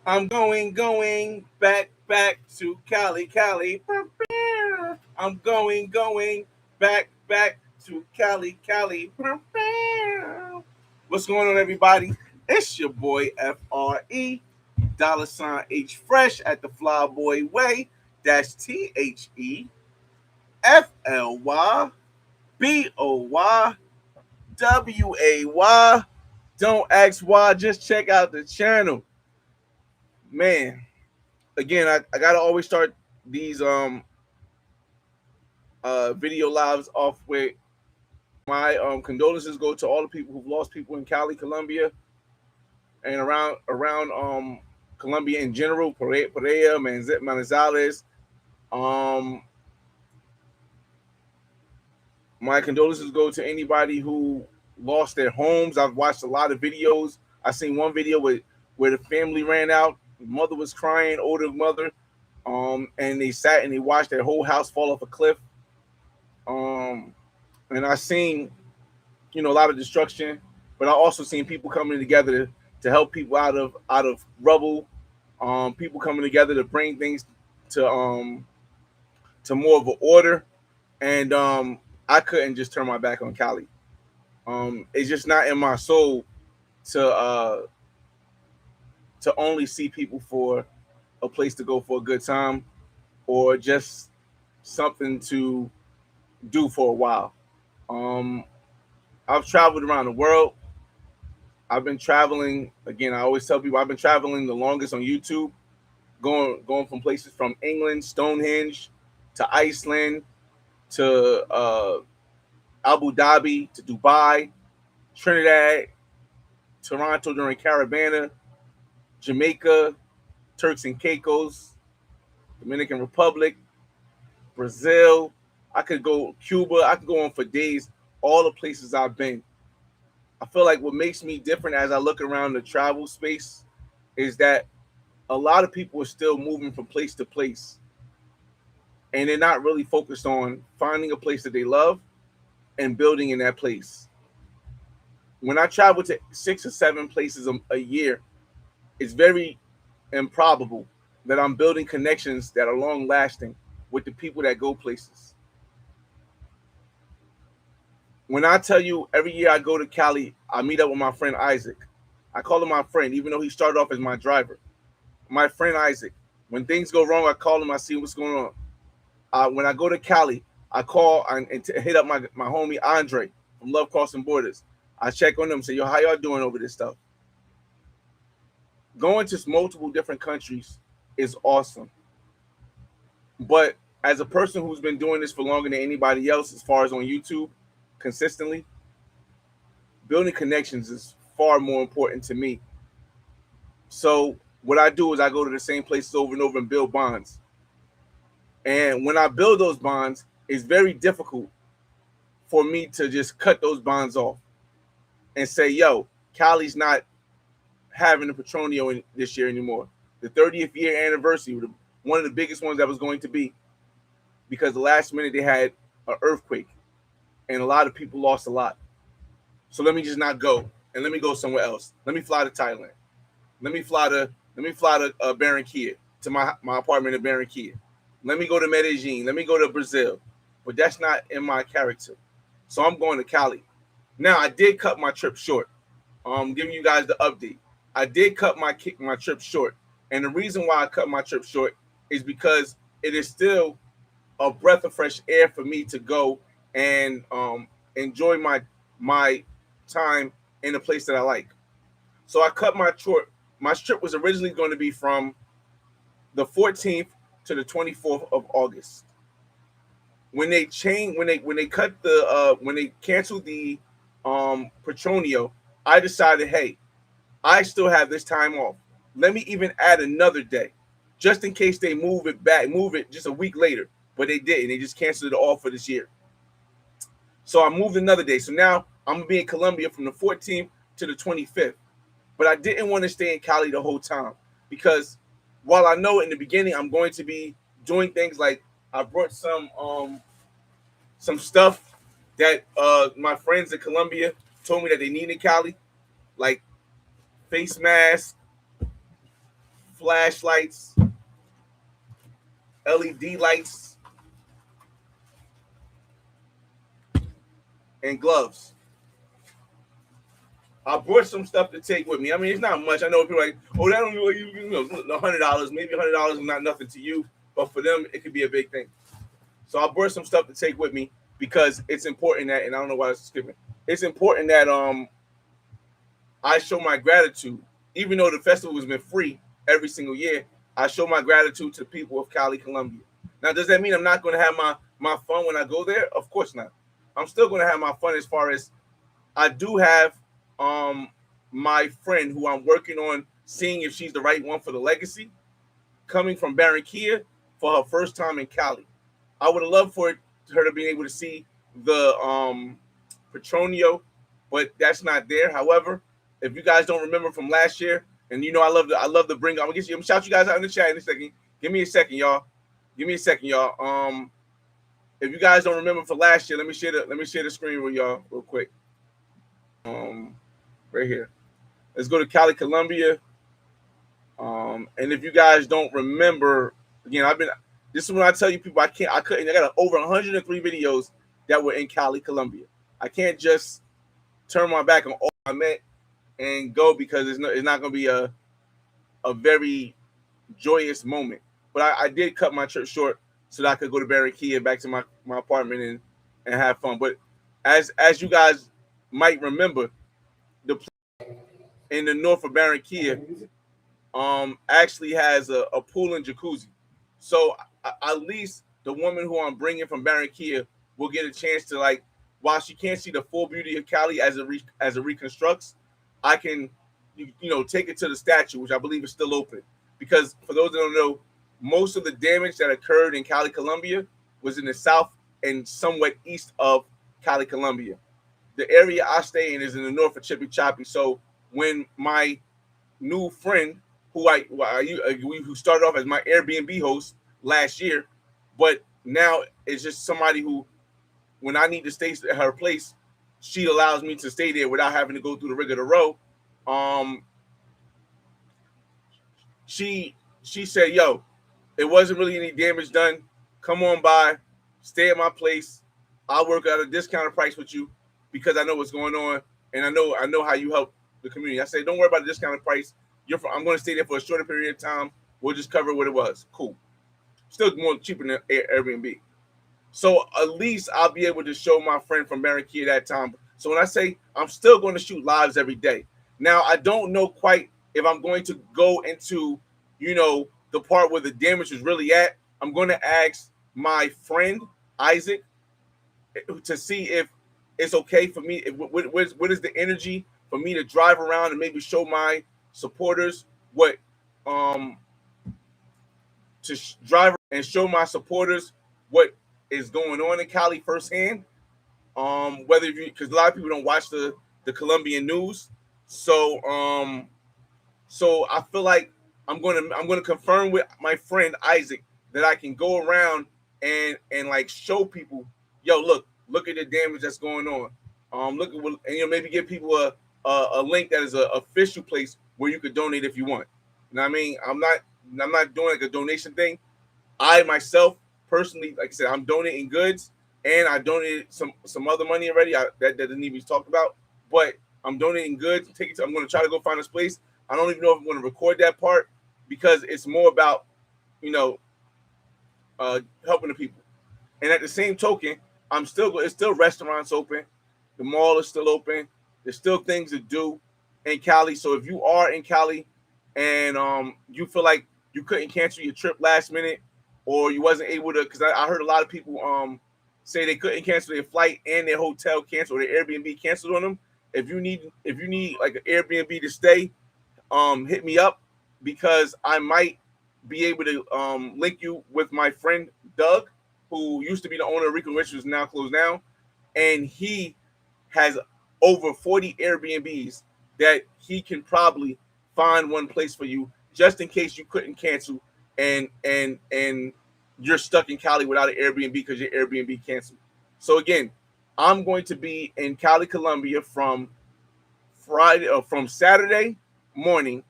I'm going back to Cali, Cali. I'm going back to Cali, Cali. What's going on, everybody? It's your boy FRE, dollar sign H Fresh at the Flyboy Way, dash THEFLYBOYWAY. Don't ask why, just check out the channel. Man, again, I gotta always start these video lives off with my condolences go to all the people who've lost people in Cali, Colombia, and around Colombia in general. Perea, Manizales. Um, my condolences go to anybody who lost their homes. I've watched a lot of videos. I seen one video where the family ran out. The mother was crying, older mother, and they sat and they watched their whole house fall off a cliff. Um, and I seen a lot of destruction, but I also seen people coming together to help people out of rubble. People coming together to bring things to to more of an order, and I couldn't just turn my back on Cali. It's just not in my soul to only see people for a place to go for a good time or just something to do for a while. Um, I've traveled around the world. I've been traveling again. I always tell people I've been traveling the longest on YouTube, going from places from England, Stonehenge, to Iceland, to Abu Dhabi, to Dubai, Trinidad, Toronto during Caravana, Jamaica, Turks and Caicos, Dominican Republic, Brazil. I could go Cuba. I could go on for days. All the places I've been. I feel like what makes me different as I look around the travel space is that a lot of people are still moving from place to place and they're not really focused on finding a place that they love and building in that place. When I travel to 6 or 7 places a year, it's very improbable that I'm building connections that are long lasting with the people that go places. When I tell you every year I go to Cali, I meet up with my friend Isaac. I call him my friend, even though he started off as my driver. My friend Isaac. When things go wrong, I call him. I see what's going on. When I go to Cali, I call and hit up my homie Andre from Love Crossing Borders. I check on them, say, yo, how y'all doing over this stuff? Going to multiple different countries is awesome. But as a person who's been doing this for longer than anybody else, as far as on YouTube, consistently, building connections is far more important to me. So what I do is I go to the same places over and over and build bonds. And when I build those bonds, it's very difficult for me to just cut those bonds off and say, yo, Cali's not having the Petronio this year anymore. The 30th year anniversary, one of the biggest ones that was going to be, because the last minute they had an earthquake and a lot of people lost a lot. So let me just not go and let me go somewhere else. Let me fly to Thailand. Let me fly to Barranquilla, to my apartment in Barranquilla. Let me go to Medellin. Let me go to Brazil. But that's not in my character. So I'm going to Cali. Now I did cut my trip short. Giving you guys the update. I did cut my trip short, and the reason why I cut my trip short is because it is still a breath of fresh air for me to go and enjoy my time in a place that I like. So I cut my short. My trip was originally going to be from the 14th to the 24th of August. When they changed, when they canceled the Petronio, I decided, hey, I still have this time off. Let me even add another day, just in case they move it just a week later. But they didn't. They just canceled it all for this year. So I moved another day. So now I'm gonna be in Colombia from the 14th to the 25th. But I didn't want to stay in Cali the whole time because while I know in the beginning I'm going to be doing things like I brought some stuff that my friends in Colombia told me that they need in Cali, like face masks, flashlights, LED lights, and gloves. I brought some stuff to take with me. I mean, it's not much. I know people are like, oh, that don't you know, $100. Maybe $100 is not nothing to you, but for them, it could be a big thing. So I brought some stuff to take with me because it's important that, and I don't know why it's skipping. It's important that I show my gratitude, even though the festival has been free every single year. I show my gratitude to the people of Cali, Colombia. Now, does that mean I'm not going to have my fun when I go there? Of course not. I'm still going to have my fun as far as I do have my friend who I'm working on seeing if she's the right one for the legacy, coming from Barranquilla for her first time in Cali. I would have loved for her to be able to see the Petronio, but that's not there. However, if you guys don't remember from last year, and you know I love to bring. I'm gonna shout you guys out in the chat in a second. Give me a second, y'all. If you guys don't remember for last year, let me share the screen with y'all real quick. Right here. Let's go to Cali Colombia. And if you guys don't remember, again, this is when I tell you people I got over 103 videos that were in Cali Colombia. I can't just turn my back on all I met and go because it's not going to be a very joyous moment. But I did cut my trip short so that I could go to Barranquilla back to my apartment and have fun. But as you guys might remember, the place in the north of Barranquilla actually has a pool and jacuzzi. So at least the woman who I'm bringing from Barranquilla will get a chance to, like, while she can't see the full beauty of Cali as it reconstructs, I can take it to the statue, which I believe is still open. Because for those that don't know, most of the damage that occurred in Cali Colombia was in the south and somewhat east of Cali Colombia. The area I stay in is in the north of Chippy Choppy. So when my new friend, who started off as my Airbnb host last year, but now it's just somebody who, when I need to stay at her place, she allows me to stay there without having to go through the rigmarole. She said, "Yo, it wasn't really any damage done. Come on by, stay at my place. I'll work out a discounted price with you because I know what's going on and I know how you help the community." I said, "Don't worry about the discounted price. I'm going to stay there for a shorter period of time. We'll just cover what it was. Cool. Still more cheaper than Airbnb." So at least I'll be able to show my friend from Barranquilla that time. So when I say I'm still going to shoot lives every day. Now, I don't know quite if I'm going to go into, the part where the damage is really at. I'm going to ask my friend, Isaac, to see if it's okay for me. What is the energy for me to drive around and maybe show my supporters drive and show my supporters what is going on in Cali firsthand. Because a lot of people don't watch the Colombian news, so I feel like I'm gonna confirm with my friend Isaac that I can go around and like show people, yo, look at the damage that's going on. Look at what, and maybe give people a link that is an official place where you could donate if you want. You know what I mean? I'm not doing like a donation thing. I myself personally, like I said, I'm donating goods, and I donated some other money already that didn't even be talked about. But I'm donating goods. I'm going to try to go find this place. I don't even know if I'm going to record that part because it's more about helping the people. And at the same token, it's still restaurants open. The mall is still open. There's still things to do in Cali. So if you are in Cali and you feel like you couldn't cancel your trip last minute, or you wasn't able to, because I heard a lot of people say they couldn't cancel their flight and their hotel canceled, or their Airbnb canceled on them. If you need like an Airbnb to stay, hit me up because I might be able to link you with my friend Doug, who used to be the owner of Rico, which is now closed down, and he has over 40 Airbnbs that he can probably find one place for you just in case you couldn't cancel and you're stuck in Cali without an Airbnb because your Airbnb canceled. So again, I'm going to be in Cali, Colombia from Saturday morning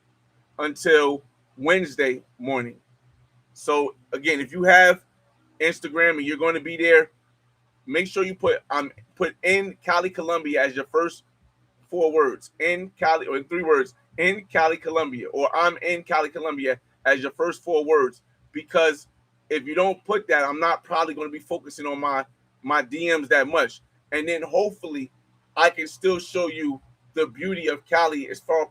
until Wednesday morning. So again, if you have Instagram and you're going to be there, make sure you put in Cali Colombia as your first 4 words, in Cali, or in 3 words, in Cali Colombia, or I'm in Cali Colombia as your first 4 words. Because if you don't put that, I'm not probably going to be focusing on my DMs that much. And then hopefully I can still show you the beauty of Cali as far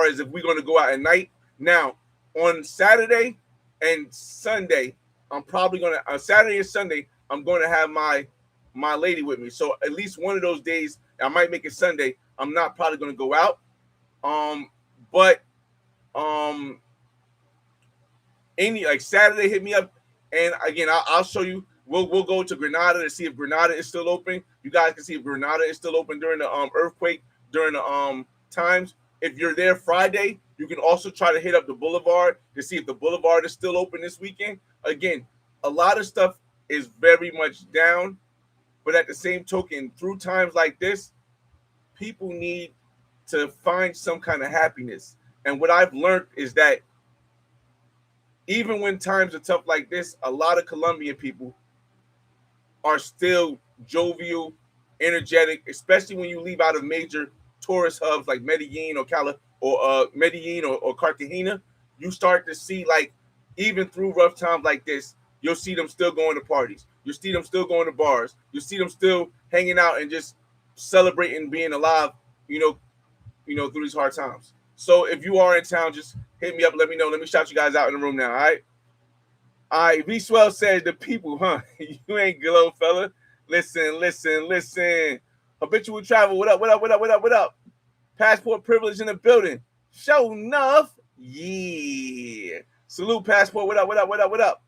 as if we're going to go out at night. Now, on Saturday and Sunday, I'm probably going to, on Saturday and Sunday, I'm going to have my lady with me. So at least one of those days, I might make it Sunday. I'm not probably going to go out. But any like Saturday, hit me up, and again, I'll show you. We'll go to Grenada to see if Grenada is still open. You guys can see if Grenada is still open during the earthquake, during the times. If you're there Friday, you can also try to hit up the Boulevard to see if the Boulevard is still open this weekend. Again, a lot of stuff is very much down, but at the same token, through times like this, people need to find some kind of happiness. And what I've learned is that even when times are tough like this, a lot of Colombian people are still jovial, energetic, especially when you leave out of major tourist hubs like Medellin or Medellin or Cartagena. You start to see, like, even through rough times like this, you'll see them still going to parties. You'll see them still going to bars. You'll see them still hanging out and just celebrating being alive, through these hard times. So if you are in town, just hit me up, let me know. Let me shout you guys out in the room now, all right? All right, V Swell says the people, huh? You ain't glow, fella. Listen. Habitual travel, what up? Passport privilege in the building. Show enough. Yeah. Salute Passport, what up?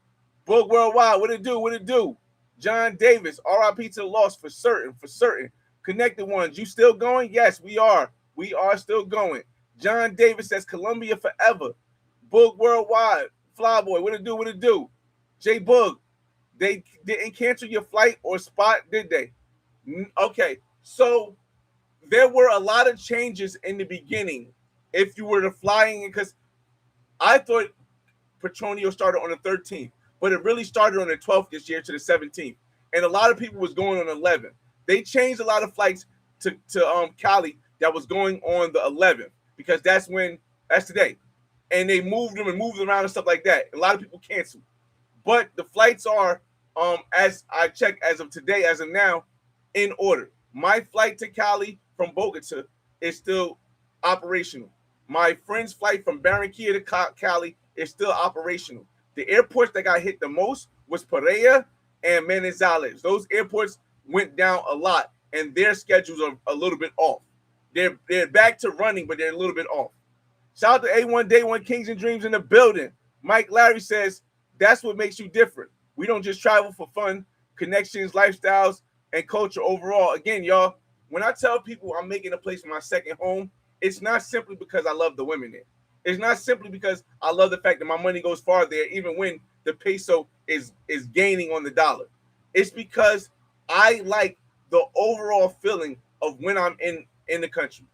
Book Worldwide, what it do? John Davis, RIP to the lost for certain. Connected ones, you still going? Yes, we are. We are still going. John Davis says Colombia forever. Book Worldwide, Flyboy, what it do? J Boog, they didn't cancel your flight or spot, did they? Okay, so there were a lot of changes in the beginning if you were to flying, because I thought Petronio started on the 13th, but it really started on the 12th this year to the 17th, and a lot of people was going on the 11th. They changed a lot of flights to Cali that was going on the 11th, because that's today, and they moved them around and stuff like that. A lot of people canceled, but the flights are, as I check as of today, as of now, in order. My flight to Cali from Bogota is still operational. My friend's flight from Barranquilla to Cali is still operational. The airports that got hit the most was Pereira and Manizales. Those airports went down a lot, and their schedules are a little bit off. They're back to running, but they're a little bit off. Shout out to A1 Day One Kings and Dreams in the building. Mike Larry says that's what makes you different. We don't just travel for fun, connections, lifestyles, and culture overall. Again, y'all, when I tell people I'm making a place my second home, it's not simply because I love the women there. It's not simply because I love the fact that my money goes far there, even when the peso is gaining on the dollar. It's because I like the overall feeling of when I'm in the country.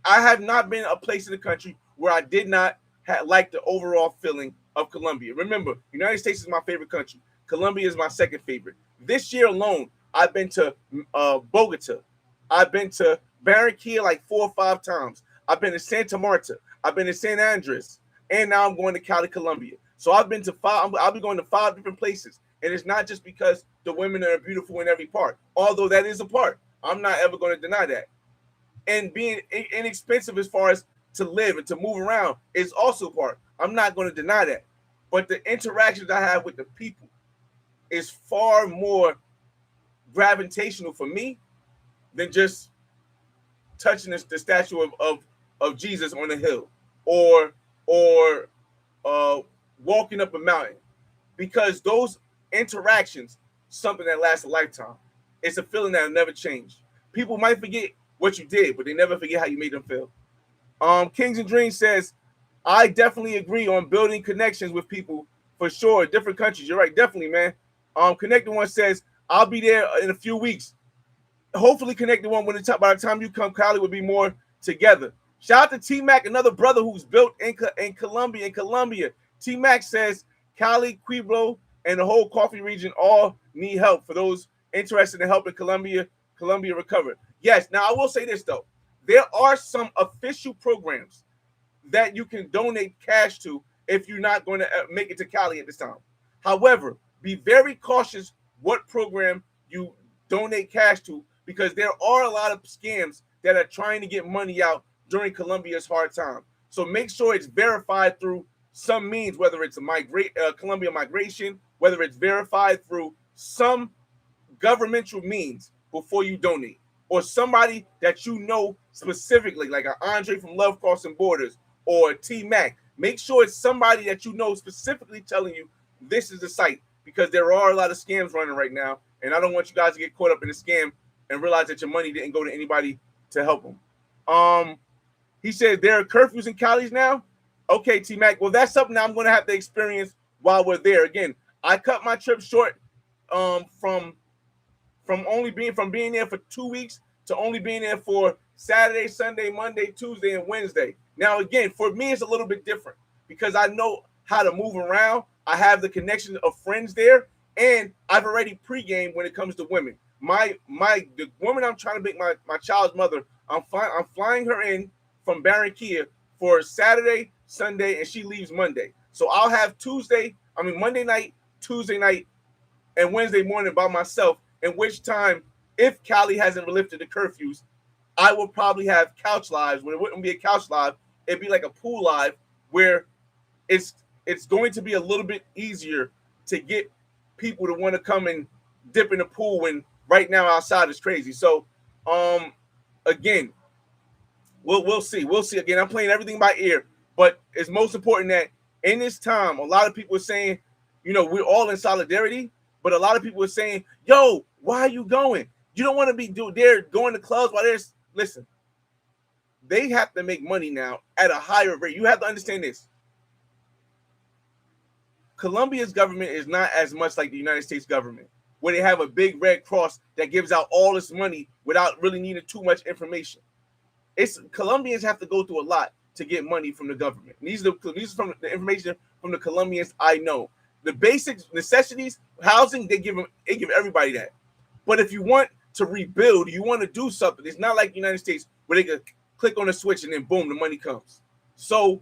I have not been a place in the country where I did not like the overall feeling of Colombia. Remember, United States is my favorite country. Colombia is my second favorite. This year alone, I've been to Bogota. I've been to Barranquilla like 4 or 5 times. I've been to Santa Marta. I've been to San Andres. And now I'm going to Cali, Colombia. So I've been to 5. I'll be going to 5 different places. And it's not just because the women are beautiful in every part, although that is a part. I'm not ever going to deny that. And being inexpensive as far as to live and to move around is also part. I'm not going to deny that. But the interactions I have with the people is far more gravitational for me than just touching the statue of Jesus on a hill or walking up a mountain, because those interactions, something that lasts a lifetime. It's a feeling that'll never change. People might forget what you did, but they never forget how you made them feel. Kings and Dreams says, I definitely agree on building connections with people for sure. Different countries. You're right. Definitely, man. Connected One says, I'll be there in a few weeks. Hopefully Connected One, by the time you come, Cali will be more together. Shout out to T Mac, another brother who's built in Colombia. T Mac says Cali, Quiblo, and the whole coffee region all need help. For those interested in helping Colombia recover. Yes. Now I will say this though, there are some official programs that you can donate cash to if you're not going to make it to Cali at this time. However, be very cautious what program you donate cash to, because there are a lot of scams that are trying to get money out during Colombia's hard time. So make sure it's verified through some means, whether it's a Colombia migration, whether it's verified through some governmental means before you donate, or somebody that you know specifically, like an Andre from Love Crossing Borders or T Mac. Make sure it's somebody that you know specifically telling you this is the site, because there are a lot of scams running right now, and I don't want you guys to get caught up in a scam and realize that your money didn't go to anybody to help them. He said there are curfews in Cali's now. Okay, T Mac. Well, that's something I'm going to have to experience while we're there. Again, I cut my trip short from being there for 2 weeks to only being there for Saturday, Sunday, Monday, Tuesday, and Wednesday. Now, again, for me, it's a little bit different because I know how to move around. I have the connection of friends there, and I've already pre-gamed when it comes to women. The woman I'm trying to make my child's mother, I'm flying her in from Barranquilla for Saturday, Sunday, and she leaves Monday. So I'll have Monday night, Tuesday night, and Wednesday morning by myself, in which time, if Cali hasn't lifted the curfews, I will probably have couch lives. When it wouldn't be a couch live, it'd be like a pool live where it's going to be a little bit easier to get people to want to come and dip in the pool when right now outside is crazy. So, again, we'll see. We'll see. Again, I'm playing everything by ear, but it's most important that in this time, a lot of people are saying, we're all in solidarity, but a lot of people are saying, yo, why are you going? You don't want to be there going to clubs while there's, listen, they have to make money now at a higher rate. You have to understand this. Colombia's government is not as much like the United States government, where they have a big Red Cross that gives out all this money without really needing too much information. Colombians have to go through a lot to get money from the government. These are from the information from the Colombians I know. The basic necessities, housing, they give everybody that. But if you want to rebuild, you want to do something, it's not like the United States where they can click on a switch and then boom, the money comes. So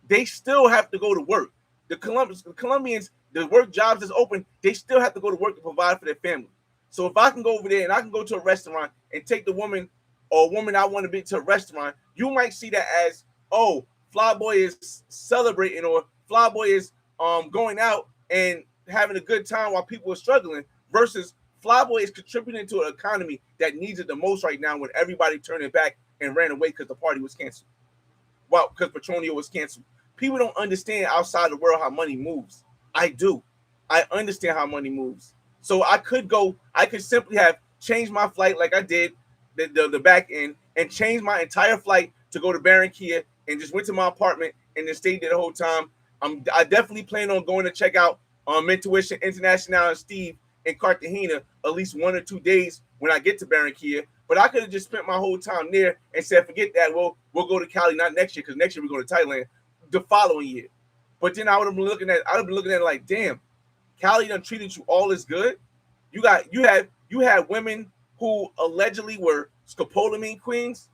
they still have to go to work. The Colombians, the work jobs is open, they still have to go to work to provide for their family. So if I can go over there and I can go to a restaurant and take the woman or a woman I want to be to a restaurant, you might see that as, oh, Flyboy is celebrating, or Flyboy is going out and having a good time while people are struggling, versus Flyboy is contributing to an economy that needs it the most right now, when everybody turned it back and ran away because the party was canceled. Well, because Petronio was canceled. People don't understand outside the world how money moves. I do. I understand how money moves. So I could simply have changed my flight like I did the back end, and changed my entire flight to go to Barranquilla and just went to my apartment and then stayed there the whole time. I definitely plan on going to check out Intuition International and Steve in Cartagena at least 1 or 2 days when I get to Barranquilla. But I could have just spent my whole time there and said, forget that. We'll go to Cali, not next year, because next year we're going to Thailand the following year. But then I would have been looking at it like, damn, Cali done treated you all as good. You had women who allegedly were scopolamine queens,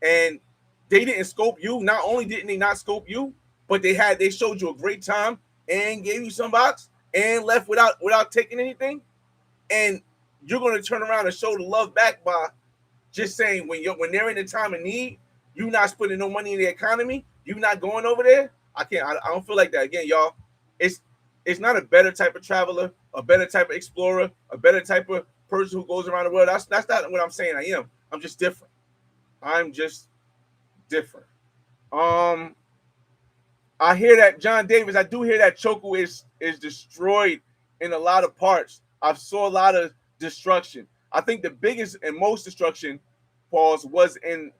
and they didn't scope you. Not only didn't they not scope you, but they showed you a great time and gave you some box and left without taking anything. And you're going to turn around and show the love back by just saying when they're in the time of need, you not spending no money in the economy, you not going over there. I don't feel like that. Again, y'all, it's not a better type of traveler, a better type of explorer, a better type of person who goes around the world. That's not what I'm saying I am. I'm just different. I'm just different. I hear that John Davis, I do hear that Choco is destroyed in a lot of parts. I saw a lot of destruction. I think the biggest and most destruction, pause, was in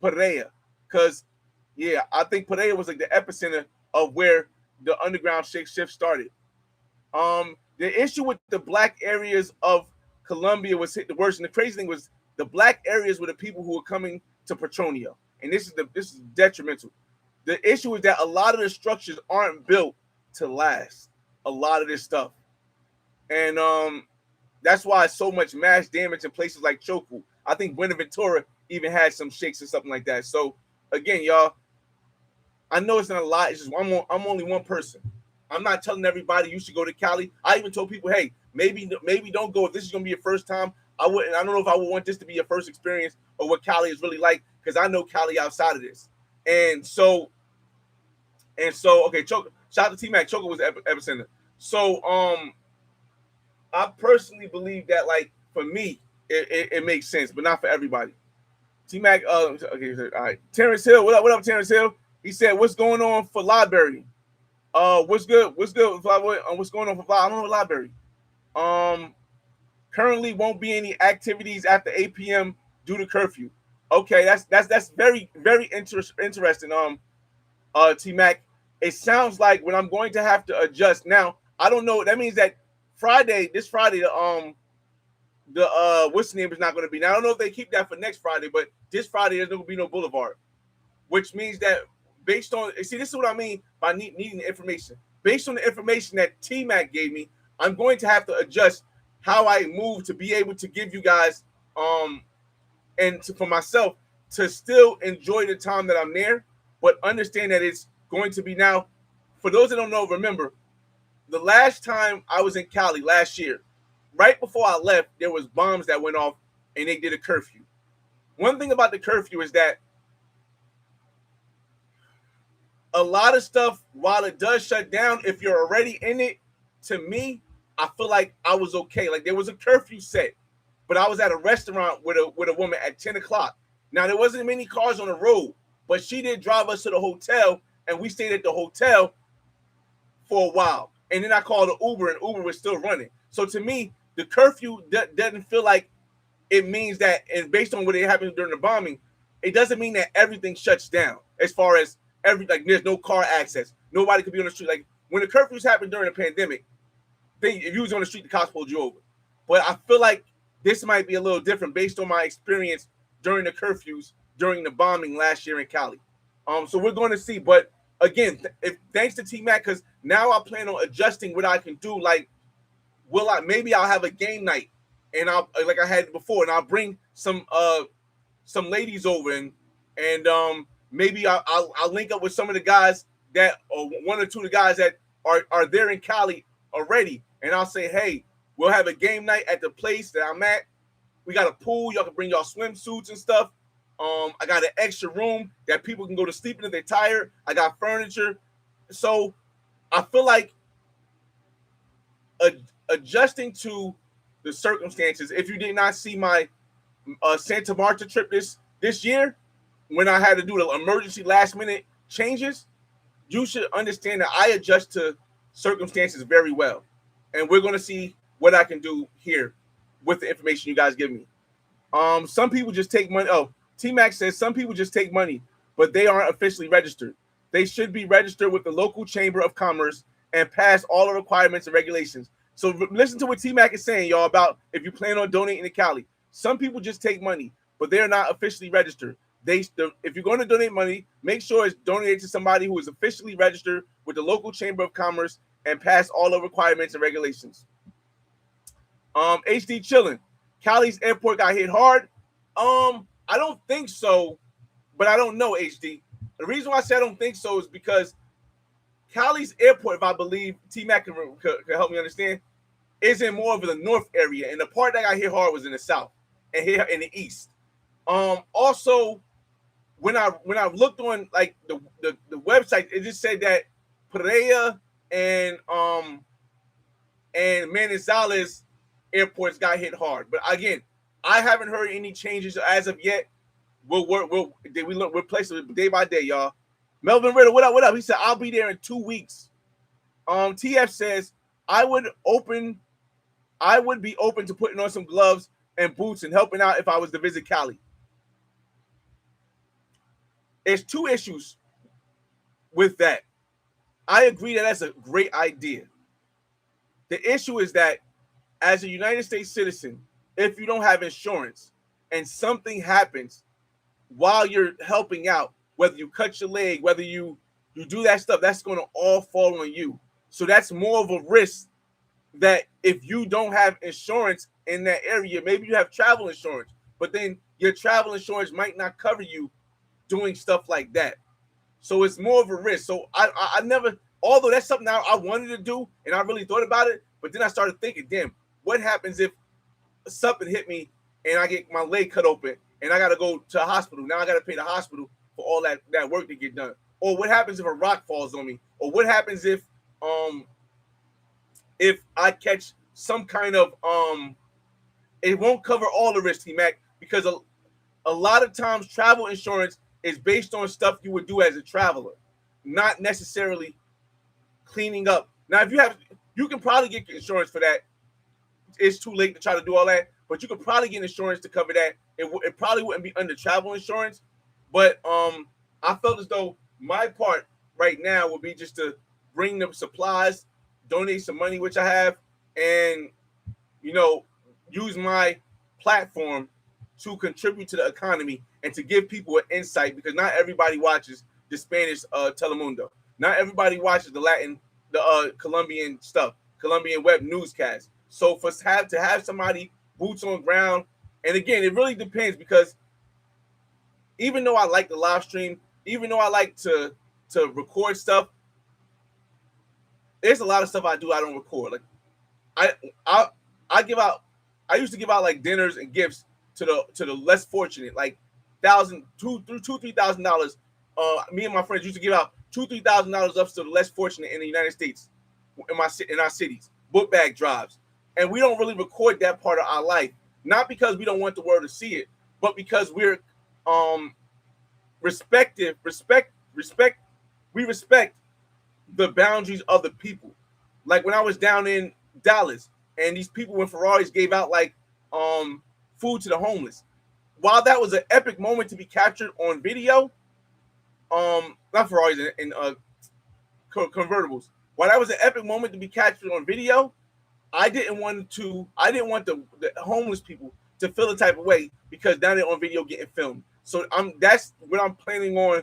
Pereira. Because, yeah, I think Pereira was like the epicenter of where the underground shift started. The issue with the black areas of Colombia was hit the worst. And the crazy thing was the black areas were the people who were coming to Petronio. and this is detrimental. The issue is that a lot of the structures aren't built to last. A lot of this stuff, and that's why so much mass damage in places like Choco. I think Buenaventura even had some shakes or something like that. So again, y'all, I know it's not a lot. It's just I'm only one person. I'm not telling everybody you should go to Cali. I even told people, hey, maybe don't go if this is gonna be your first time. I don't know if I would want this to be your first experience or what Cali is really like, because I know Cali outside of this. And so okay, shout out to T Mac. Choco was epicenter. So I personally believe that, like, for me, it makes sense, but not for everybody. T Mac, okay, all right. Terrence Hill, what up, Terrence Hill? He said, "What's going on for library? What's good? What's going on for I don't know, library. Currently won't be any activities after 8 p.m. due to curfew. Okay, that's very very interesting. T Mac, it sounds like when I'm going to have to adjust now. I don't know. That means that this Friday, the what's the name is not going to be. Now I don't know if they keep that for next Friday, but this Friday there's not going to be no Boulevard, which means that based on, see, this is what I mean by needing the information. Based on the information that T Mac gave me, I'm going to have to adjust how I move to be able to give you guys for myself to still enjoy the time that I'm there, but understand that it's going to be now. For those that don't know, remember the last time I was in Cali last year, right before I left, there was bombs that went off and they did a curfew. One thing about the curfew is that a lot of stuff, while it does shut down, if you're already in it, to me, I feel like I was okay. Like, there was a curfew set, but I was at a restaurant with a woman at 10 o'clock. Now, there wasn't many cars on the road, but she did drive us to the hotel, and we stayed at the hotel for a while. And then I called an Uber, and Uber was still running. So to me, the curfew doesn't feel like it means that, and based on what happened during the bombing, it doesn't mean that everything shuts down as far as there's no car access. Nobody could be on the street. Like, when the curfews happened during the pandemic, if you was on the street, the cops pulled you over. But I feel like this might be a little different based on my experience during the curfews during the bombing last year in Cali. So we're going to see. But again, thanks to T Mac, because now I plan on adjusting what I can do. Like, maybe I'll have a game night, and like I had before, and I'll bring some ladies over, and maybe I'll link up with some of the guys that, or one or two of the guys that are there in Cali already, and I'll say, hey, we'll have a game night at the place that I'm at. We got a pool. Y'all can bring y'all swimsuits and stuff. I got an extra room that people can go to sleep in if they're tired. I got furniture. So I feel like adjusting to the circumstances. If you did not see my Santa Marta trip this year, when I had to do the emergency last minute changes, you should understand that I adjust to circumstances very well. And we're going to see what I can do here with the information you guys give me. Some people just take money. Oh, T-Mac says some people just take money, but they aren't officially registered. They should be registered with the local chamber of commerce and pass all the requirements and regulations. So listen to what T-Mac is saying, y'all, about if you plan on donating to Cali. Some people just take money, but they're not officially registered. If you're going to donate money, make sure it's donated to somebody who is officially registered with the local chamber of commerce and pass all the requirements and regulations. HD chilling. Cali's airport got hit hard. I don't think so, but I don't know, HD. The reason why I say I don't think so is because Cali's airport, if I believe, T-Mac can help me understand, is in more of the north area, and the part that got hit hard was in the south and here in the east. Also, when I looked on like the website, it just said that Pereira and Manizales airports got hit hard. But again, I haven't heard any changes as of yet. We'll place it day by day, y'all. Melvin Riddle, what up? What up? He said, I'll be there in 2 weeks. TF says, I would be open to putting on some gloves and boots and helping out if I was to visit Cali. There's two issues with that. I agree that that's a great idea. The issue is that as a United States citizen, if you don't have insurance and something happens while you're helping out, whether you cut your leg, whether you do that stuff, that's going to all fall on you. So that's more of a risk that if you don't have insurance in that area, maybe you have travel insurance, but then your travel insurance might not cover you doing stuff like that. So it's more of a risk. So I never, although that's something I wanted to do and I really thought about it, but then I started thinking, damn, what happens if something hit me and I get my leg cut open and I got to go to a hospital? Now I got to pay the hospital for all that work to get done. Or what happens if a rock falls on me? Or what happens if I catch some kind of it won't cover all the risks, T-Mac, because a lot of times travel insurance is based on stuff you would do as a traveler, not necessarily cleaning up. Now, if you can probably get insurance for that. It's too late to try to do all that, but you could probably get insurance to cover that. It probably wouldn't be under travel insurance, but I felt as though my part right now would be just to bring them supplies, donate some money, which I have, and use my platform to contribute to the economy and to give people an insight, because not everybody watches the Spanish Telemundo. Not everybody watches the Latin, the Colombian stuff, Colombian web newscast. So to have somebody boots on ground, and again, it really depends, because even though I like the live stream, even though I like to record stuff, there's a lot of stuff I do I don't record. Like I give out, I used to give out like dinners and gifts to the less fortunate, like $3,000. Me and my friends used to give out $2,000-$3,000 up to the less fortunate in the United States, in our cities, book bag drives, and we don't really record that part of our life, not because we don't want the world to see it, but because we're respect the boundaries of the people. Like when I was down in Dallas and these people with Ferraris gave out like food to the homeless. While that was an epic moment to be captured on video, not Ferraris and convertibles. While that was an epic moment to be captured on video, I didn't want the homeless people to feel the type of way because now they're on video getting filmed. So that's what I'm planning on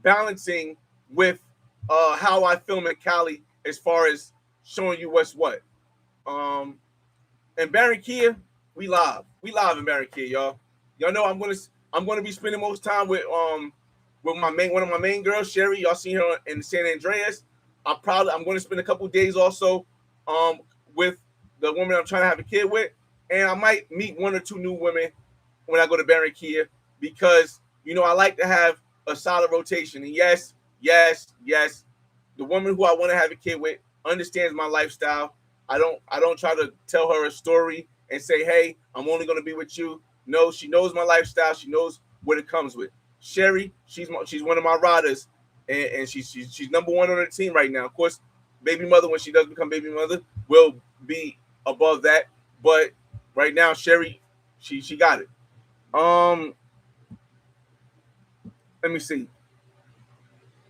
balancing with how I film in Cali as far as showing you what's what. In Barranquilla, we live in Barranquilla, y'all. Y'all know I'm gonna be spending most time with one of my main girls, Sherry. Y'all seen her in San Andreas. I'm going to spend a couple days also with the woman I'm trying to have a kid with, and I might meet one or two new women when I go to Barranquilla, because I like to have a solid rotation. And yes, the woman who I want to have a kid with understands my lifestyle. I don't try to tell her a story and say, hey, I'm only going to be with you. No, she knows my lifestyle. She knows what it comes with. Sherry, she's one of my riders, and she's number one on the team right now. Of course, baby mother, when she does become baby mother, will be above that. But right now, Sherry, she got it. Let me see.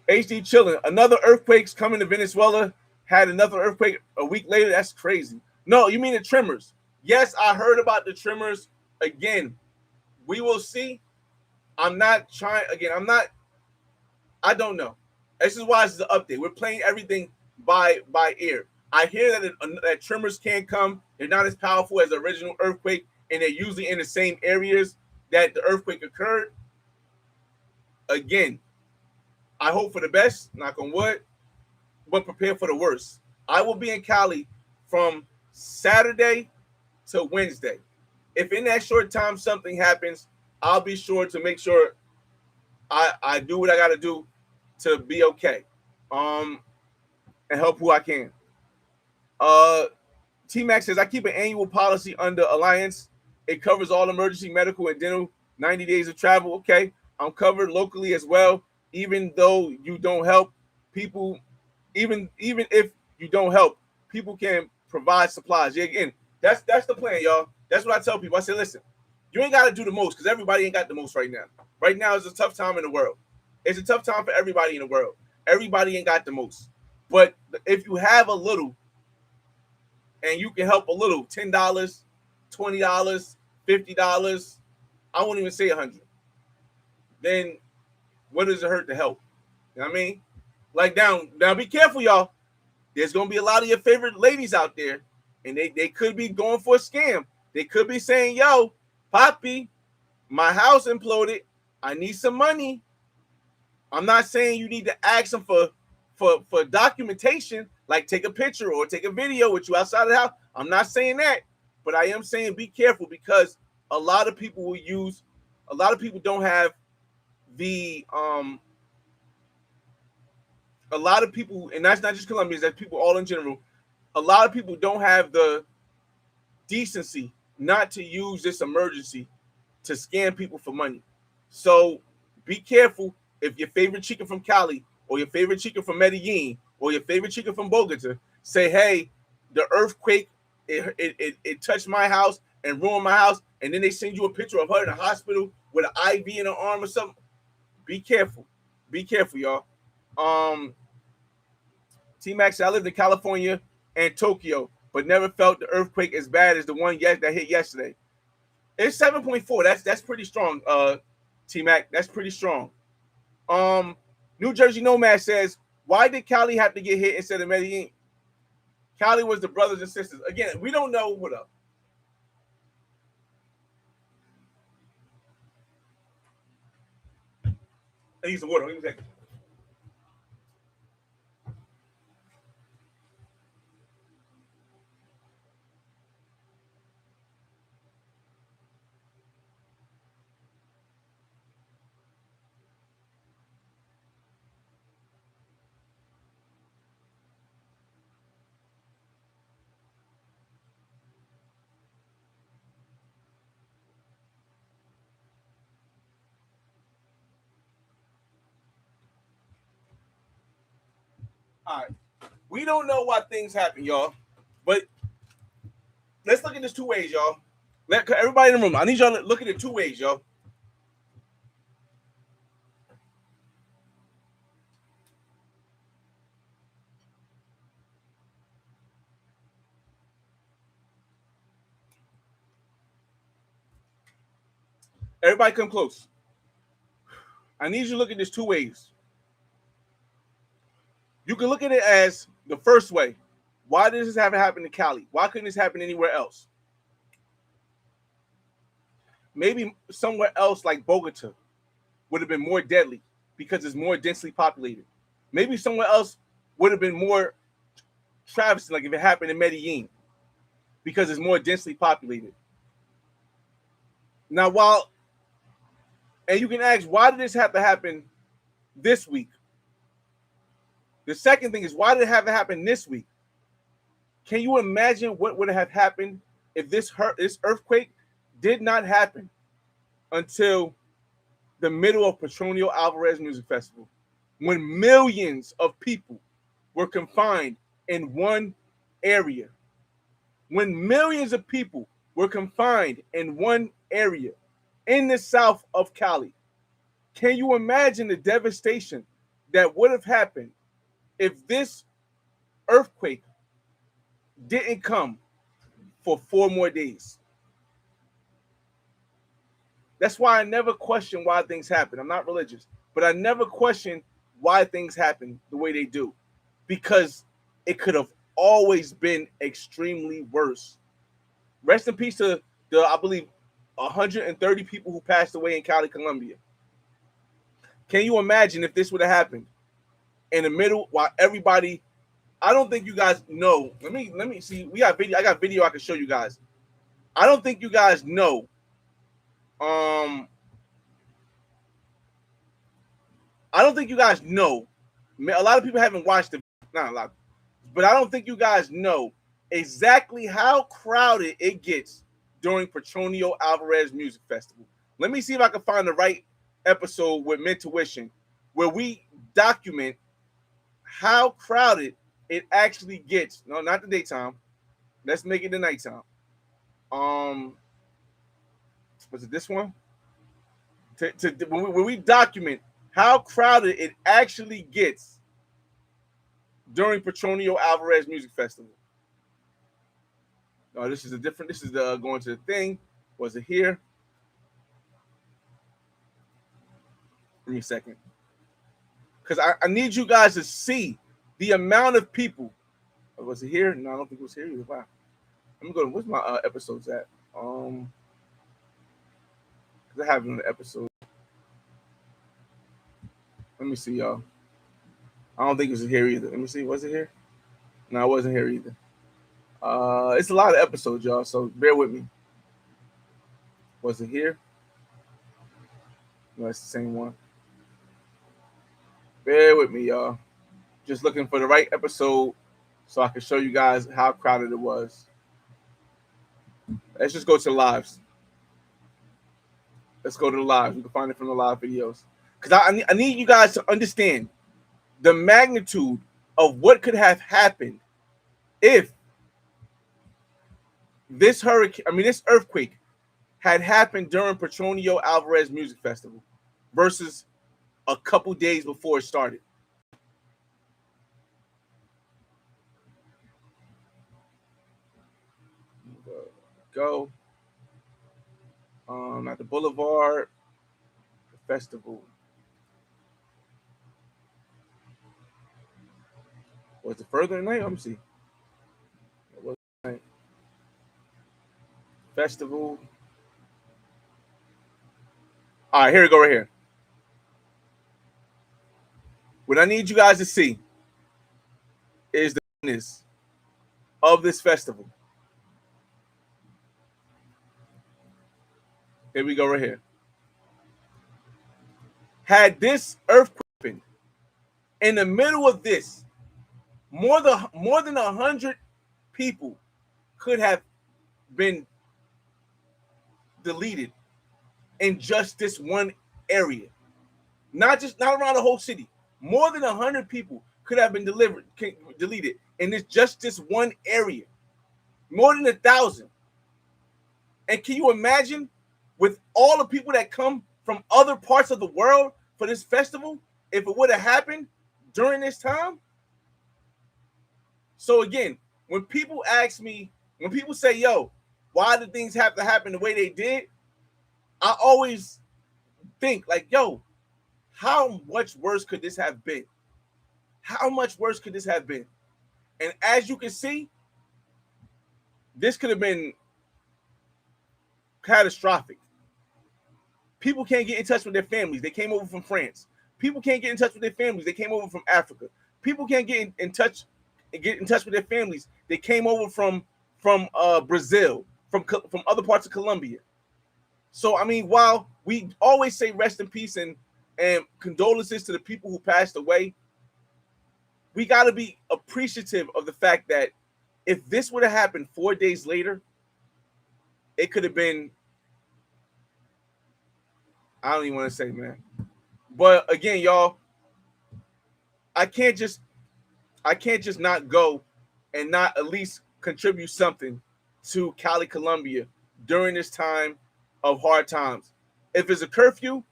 HD chilling. Another earthquake's coming to Venezuela. Had another earthquake a week later. That's crazy. No, you mean the tremors? Yes, I heard about the tremors. Again, we will see. I don't know. This is why this is an update. We're playing everything by ear. I hear that tremors can come. They're not as powerful as the original earthquake, and they're usually in the same areas that the earthquake occurred. Again, I hope for the best, knock on wood, but prepare for the worst. I will be in Cali from Saturday to Wednesday. If in that short time something happens, I'll be sure to make sure I do what I got to do to be okay, and help who I can. T-Max says, I keep an annual policy under Alliance. It covers all emergency medical and dental, 90 days of travel. Okay, I'm covered locally as well. Even though you don't help people, even if you don't help, people can provide supplies. Yeah, again, that's the plan, y'all. That's what I tell people. I say, listen, you ain't got to do the most, because everybody ain't got the most right now. Right now is a tough time in the world. It's a tough time for everybody in the world. Everybody ain't got the most. But if you have a little and you can help a little, $10, $20, $50, I won't even say 100. then what does it hurt to help? You know what I mean? Like now be careful, y'all. There's gonna be a lot of your favorite ladies out there, and they could be going for a scam. They could be saying, yo, Poppy, my house imploded. I need some money. I'm not saying you need to ask them for documentation, like take a picture or take a video with you outside of the house. I'm not saying that, but I am saying be careful, because a lot of people don't have the a lot of people, and that's not just Colombians, that's people all in general. A lot of people don't have the decency not to use this emergency to scam people for money. So be careful. If your favorite chicken from Cali, or your favorite chicken from Medellin, or your favorite chicken from Bogota say, hey, the earthquake, it touched my house and ruined my house, and then they send you a picture of her in the hospital with an IV in her arm or something, be careful. Be careful, y'all. T-Max, I lived in California and Tokyo, but never felt the earthquake as bad as the one that hit yesterday. It's 7.4. That's pretty strong, T-Mac. That's pretty strong. New Jersey Nomad says, why did Cali have to get hit instead of Medellin? Cali was the brothers and sisters. Again, we don't know. What up? I need some water. Give me a second. All right. We don't know why things happen, y'all. But let's look at this two ways, y'all. Let everybody in the room. I need y'all to look at it two ways, y'all. Everybody come close. I need you to look at this two ways. You can look at it as the first way. Why did this have to happen to Cali? Why couldn't this happen anywhere else? Maybe somewhere else like Bogota would have been more deadly because it's more densely populated. Maybe somewhere else would have been more travesty, like if it happened in Medellin, because it's more densely populated. Now, and you can ask, why did this have to happen this week? The second thing is, why did it have to happen this week? Can you imagine what would have happened if this earthquake did not happen until the middle of Petronio Álvarez Music Festival, when millions of people were confined in one area? When millions of people were confined in one area in the south of Cali, can you imagine the devastation that would have happened if this earthquake didn't come for 4 more days? That's why I never question why things happen. I'm not religious, but I never question why things happen the way they do, because it could have always been extremely worse. Rest in peace to I believe 130 people who passed away in Cali, Colombia. Can you imagine if this would have happened in the middle while everybody? I don't think you guys know. Let me see. We got video. I got video I can show you guys. I don't think you guys know. I don't think you guys know. A lot of people haven't watched it. Not a lot, but I don't think you guys know exactly how crowded it gets during Petronio Álvarez Music Festival. Let me see if I can find the right episode with Mentuition where we document how crowded it actually gets. No, not the daytime. Let's make it the nighttime. Was it this one? When we document how crowded it actually gets during Petronio Álvarez Music Festival. No, this is a different. This is the going to the thing. Was it here? Give me a second. Because I need you guys to see the amount of people. Was it here? No, I don't think it was here either. Wow. Let me go. Where's my episodes at? Because I have an episode. Let me see, y'all. I don't think it was here either. Let me see. Was it here? No, it wasn't here either. It's a lot of episodes, y'all. So bear with me. Was it here? No, it's the same one. Bear with me, y'all. Just looking for the right episode so I can show you guys how crowded it was. Let's just go to the lives. Let's go to the lives. We can find it from the live videos. Because I need you guys to understand the magnitude of what could have happened if this earthquake had happened during Petronio Álvarez Music Festival versus a couple days before it started. Go. At the Boulevard, the festival. Was it further than night? Let me see. It was night. Festival. All right, here we go right here. What I need you guys to see is the goodness of this festival. Here we go right here. Had this earthquake been in the middle of this, more than 100 people could have been deleted in just this one area. Not around the whole city. More than 100 people could have been deleted in just this one area. More than 1,000. And can you imagine with all the people that come from other parts of the world for this festival, if it would have happened during this time? So again, when people ask me, when people say, yo, why did things have to happen the way they did? I always think like, yo, how much worse could this have been? How much worse could this have been? And as you can see, this could have been catastrophic. People can't get in touch with their families. They came over from France. People can't get in touch with their families. They came over from Africa. People can't get in touch with their families. They came over from Brazil, from other parts of Colombia. So I mean, while we always say rest in peace and condolences to the people who passed away, we got to be appreciative of the fact that if this would have happened 4 days later, it could have been, I don't even want to say, man. But again, y'all, I can't just not go and not at least contribute something to Cali Colombia during this time of hard times. If it's a curfew,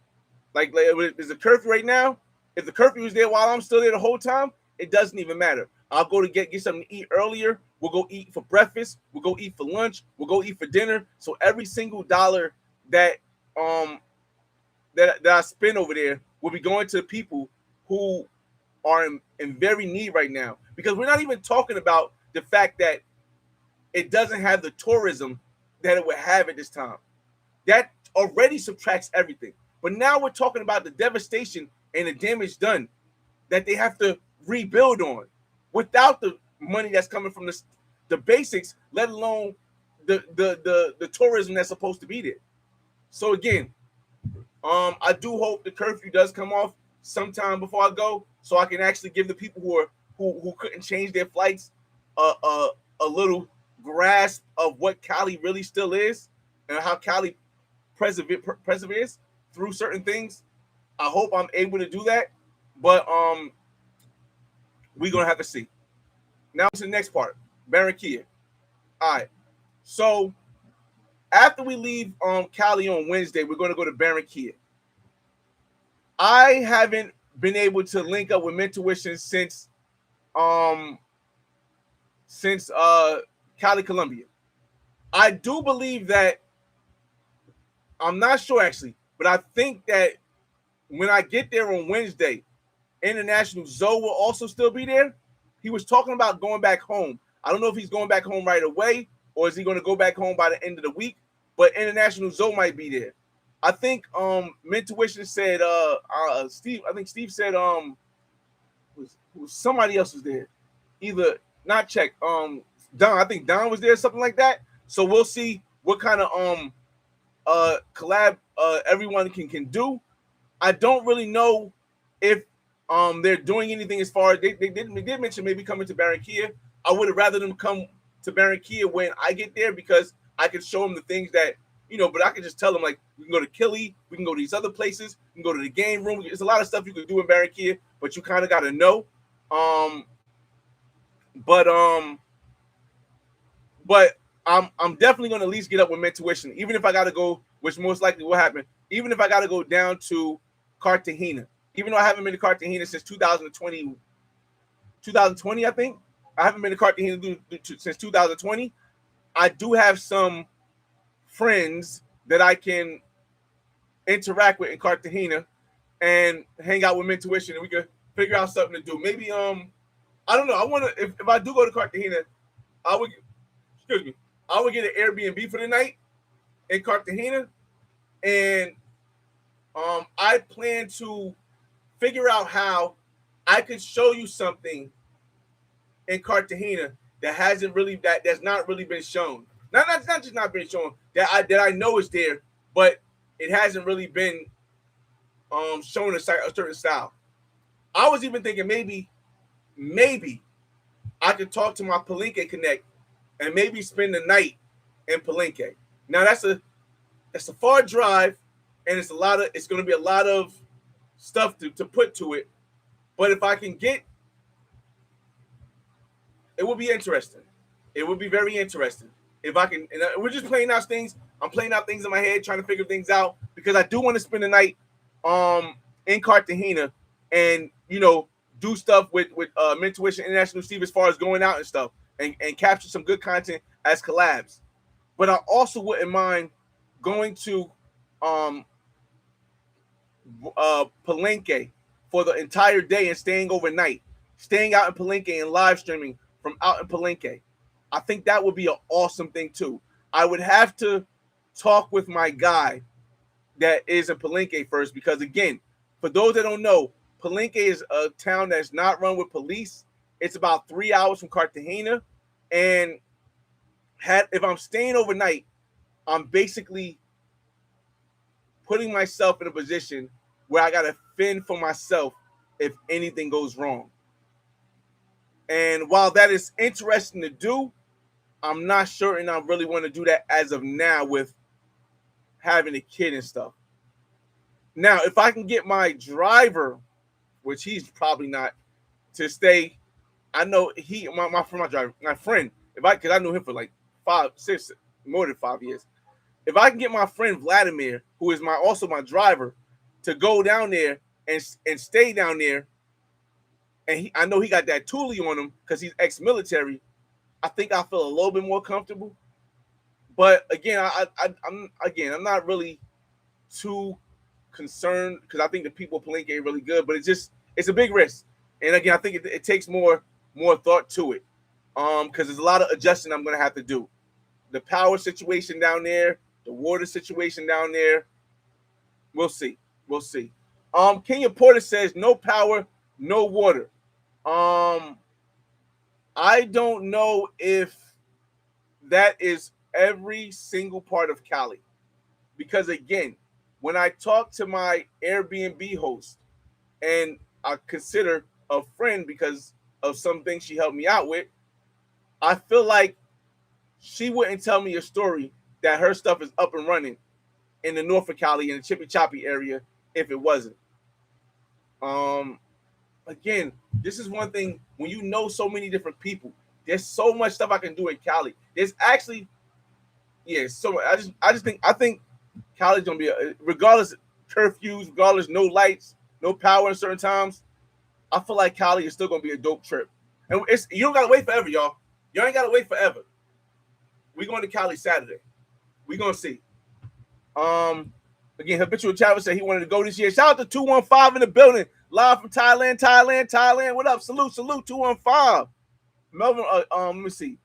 like there's a curfew right now, if the curfew is there while I'm still there the whole time, it doesn't even matter. I'll go to get something to eat earlier. We'll go eat for breakfast. We'll go eat for lunch. We'll go eat for dinner. So every single dollar that I spend over there will be going to people who are in very need right now. Because we're not even talking about the fact that it doesn't have the tourism that it would have at this time. That already subtracts everything. But now we're talking about the devastation and the damage done that they have to rebuild on without the money that's coming from the basics, let alone the tourism that's supposed to be there. So again, I do hope the curfew does come off sometime before I go, so I can actually give the people who couldn't change their flights a little grasp of what Cali really still is and how Cali perseveres through certain things. I hope I'm able to do that, but we're gonna have to see. Now to the next part, Barranquilla. All right, so after we leave Cali on Wednesday, we're gonna go to Barranquilla. I haven't been able to link up with Mentuition since Cali Colombia. I do believe that, I'm not sure actually, but I think that when I get there on Wednesday, International Zoe will also still be there. He was talking about going back home. I don't know if he's going back home right away or is he going to go back home by the end of the week. But International Zoe might be there. I think Mentuition said Steve. I think Steve said was somebody else was there. Either not check Don. I think Don was there, something like that. So we'll see what kind of collab everyone can do. I don't really know if they're doing anything as far as they did mention maybe coming to Barranquilla. I would have rather them come to Barranquilla when I get there because I could show them the things that but I could just tell them like we can go to Killy, we can go to these other places, we can go to the game room. There's a lot of stuff you could do in Barranquilla, but you kind of got to know. But I'm definitely gonna at least get up with Mentuition, even if I gotta go, which most likely will happen. Even if I gotta go down to Cartagena, even though I haven't been to Cartagena since 2020, I think I haven't been to Cartagena since 2020. I do have some friends that I can interact with in Cartagena and hang out with Mentuition, and we could figure out something to do. Maybe I don't know. I want to if I do go to Cartagena, I would get an Airbnb for the night in Cartagena, and I plan to figure out how I could show you something in Cartagena that hasn't really that's not really been shown. Not just not been shown that I know is there, but it hasn't really been shown a certain style. I was even thinking maybe I could talk to my Palenque Connect and maybe spend the night in Palenque. Now that's a far drive, and it's going to be a lot of stuff to put to it. But if I can get, it will be interesting. It would be very interesting if I can. And we're just playing out things. I'm playing out things in my head, trying to figure things out because I do want to spend the night in Cartagena and do stuff with Mentuition International Steve as far as going out and stuff and capture some good content as collabs. But I also wouldn't mind going to Palenque for the entire day and staying overnight, staying out in Palenque and live streaming from out in Palenque. I think that would be an awesome thing too. I would have to talk with my guy that is in Palenque first because, again, for those that don't know, Palenque is a town that's not run with police. It's about 3 hours from Cartagena, and if I'm staying overnight, I'm basically putting myself in a position where I got to fend for myself if anything goes wrong. And while that is interesting to do, I'm not sure and I really want to do that as of now with having a kid and stuff. Now, if I can get my driver, which he's probably not, to stay, I know my friend, because I knew him for like 5, 6, more than 5 years. If I can get my friend Vladimir, who is also my driver, to go down there and stay down there, and I know he got that Thule on him because he's ex-military, I think I feel a little bit more comfortable. But again, I'm not really too concerned because I think the people of Palenque are really good, but it's a big risk. And again, I think it takes more thought to it. Because there's a lot of adjusting I'm gonna have to do. The power situation down there, the water situation down there. We'll see. Kenya Porter says no power, no water. I don't know if that is every single part of Cali. Because again, when I talk to my Airbnb host, and I consider a friend because of some things she helped me out with, I feel like she wouldn't tell me a story that her stuff is up and running in the north of Cali in the Chippy Choppy area if it wasn't. Again, this is one thing when you know so many different people. There's so much stuff I can do in Cali. There's actually, so I think Cali's gonna be regardless curfews, regardless no lights, no power in certain times. I feel like Cali is still gonna be a dope trip, and you don't gotta wait forever, y'all. You ain't gotta wait forever. We going to Cali Saturday. We gonna see. Again, Habitual Travel said he wanted to go this year. Shout out to 215 in the building. Live from Thailand. What up? Salute, 215. Melvin, let me see.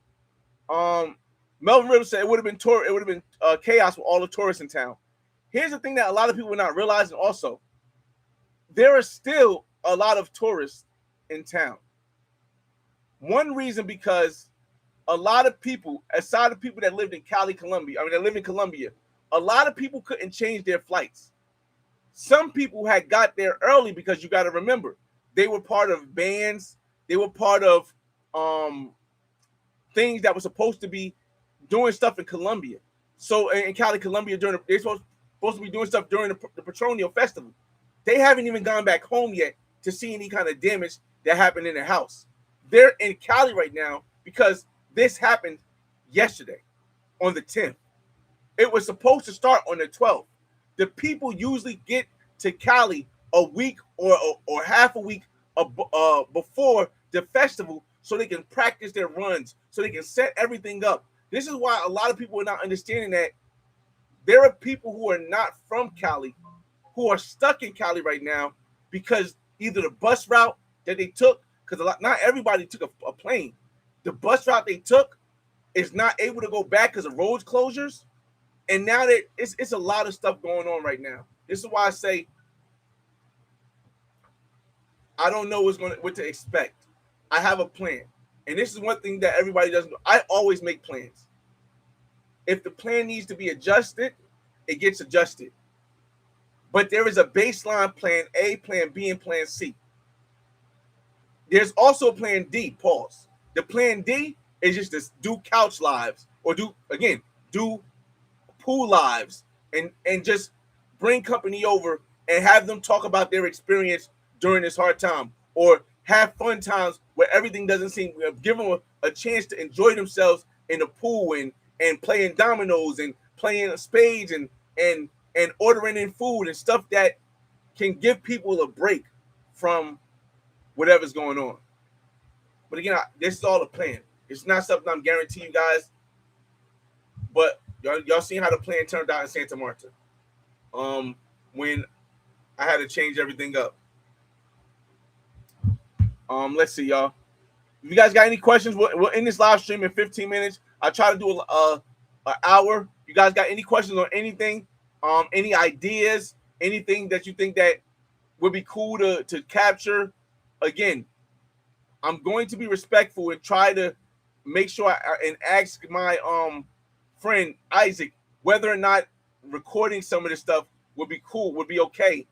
Melvin Rivers said it would have been chaos with all the tourists in town. Here's the thing that a lot of people are not realizing also. There are still a lot of tourists in town. One reason because a lot of people, aside of people that lived in Cali, Colombia, that live in Colombia, a lot of people couldn't change their flights. Some people had got there early because you got to remember, they were part of bands. They were part of things that were supposed to be doing stuff in Colombia. So in Cali, Colombia, they're supposed to be doing stuff during the Petronio Festival. They haven't even gone back home yet to see any kind of damage that happened in their house. They're in Cali right now because this happened yesterday on the 10th. It was supposed to start on the 12th. The people usually get to Cali a week or half a week before the festival so they can practice their runs, so they can set everything up. This is why a lot of people are not understanding that there are people who are not from Cali who are stuck in Cali right now because either the bus route that they took, because not everybody took a plane. The bus route they took is not able to go back because of roads closures. And now that it's a lot of stuff going on right now. This is why I say I don't know what to expect. I have a plan. And this is one thing that everybody doesn't do. I always make plans. If the plan needs to be adjusted, it gets adjusted. But there is a baseline plan A, plan B, and plan C. There's also plan D, pause. The plan D is just to do couch lives or do pool lives and just bring company over and have them talk about their experience during this hard time, or have fun times where everything doesn't seem, give them a chance to enjoy themselves in the pool and playing dominoes and playing spades and ordering in food and stuff that can give people a break from whatever's going on. But again, this is all a plan. It's not something I'm guaranteeing you guys, but y'all seen how the plan turned out in Santa Marta when I had to change everything up. Let's see, y'all. If you guys got any questions, we're in this live stream in 15 minutes. I try to do an hour. You guys got any questions on anything? Any ideas? Anything that you think that would be cool to capture? Again, I'm going to be respectful and try to make sure and ask my friend Isaac whether or not recording some of this stuff would be cool, would be okay.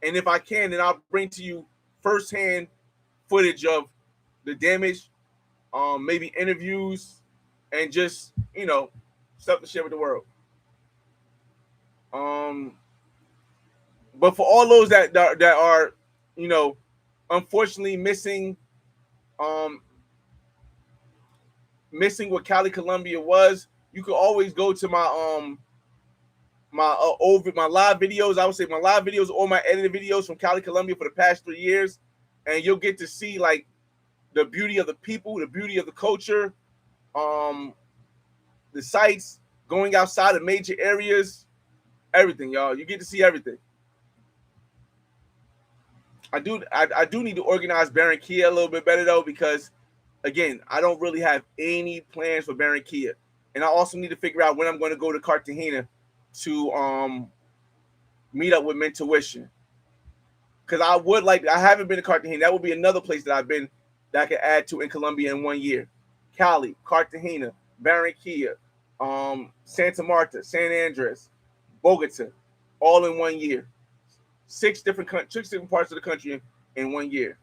And if I can, then I'll bring to you firsthand footage of the damage, maybe interviews, and just, stuff to share with the world. But for all those that are, unfortunately missing what Cali Colombia was, you can always go to my my live videos. I would say my live videos or my edited videos from Cali Colombia for the past 3 years, and you'll get to see like the beauty of the people, the beauty of the culture, the sites, going outside of major areas, everything, y'all. You get to see everything. I do need to organize Barranquilla a little bit better though, because again, I don't really have any plans for Barranquilla. And I also need to figure out when I'm going to go to Cartagena to meet up with Mentuition. Because I haven't been to Cartagena. That would be another place that I've been that I could add to in Colombia in 1 year. Cali, Cartagena, Barranquilla, Santa Marta, San Andres, Bogota, all in 1 year. 6 different parts of the country in 1 year.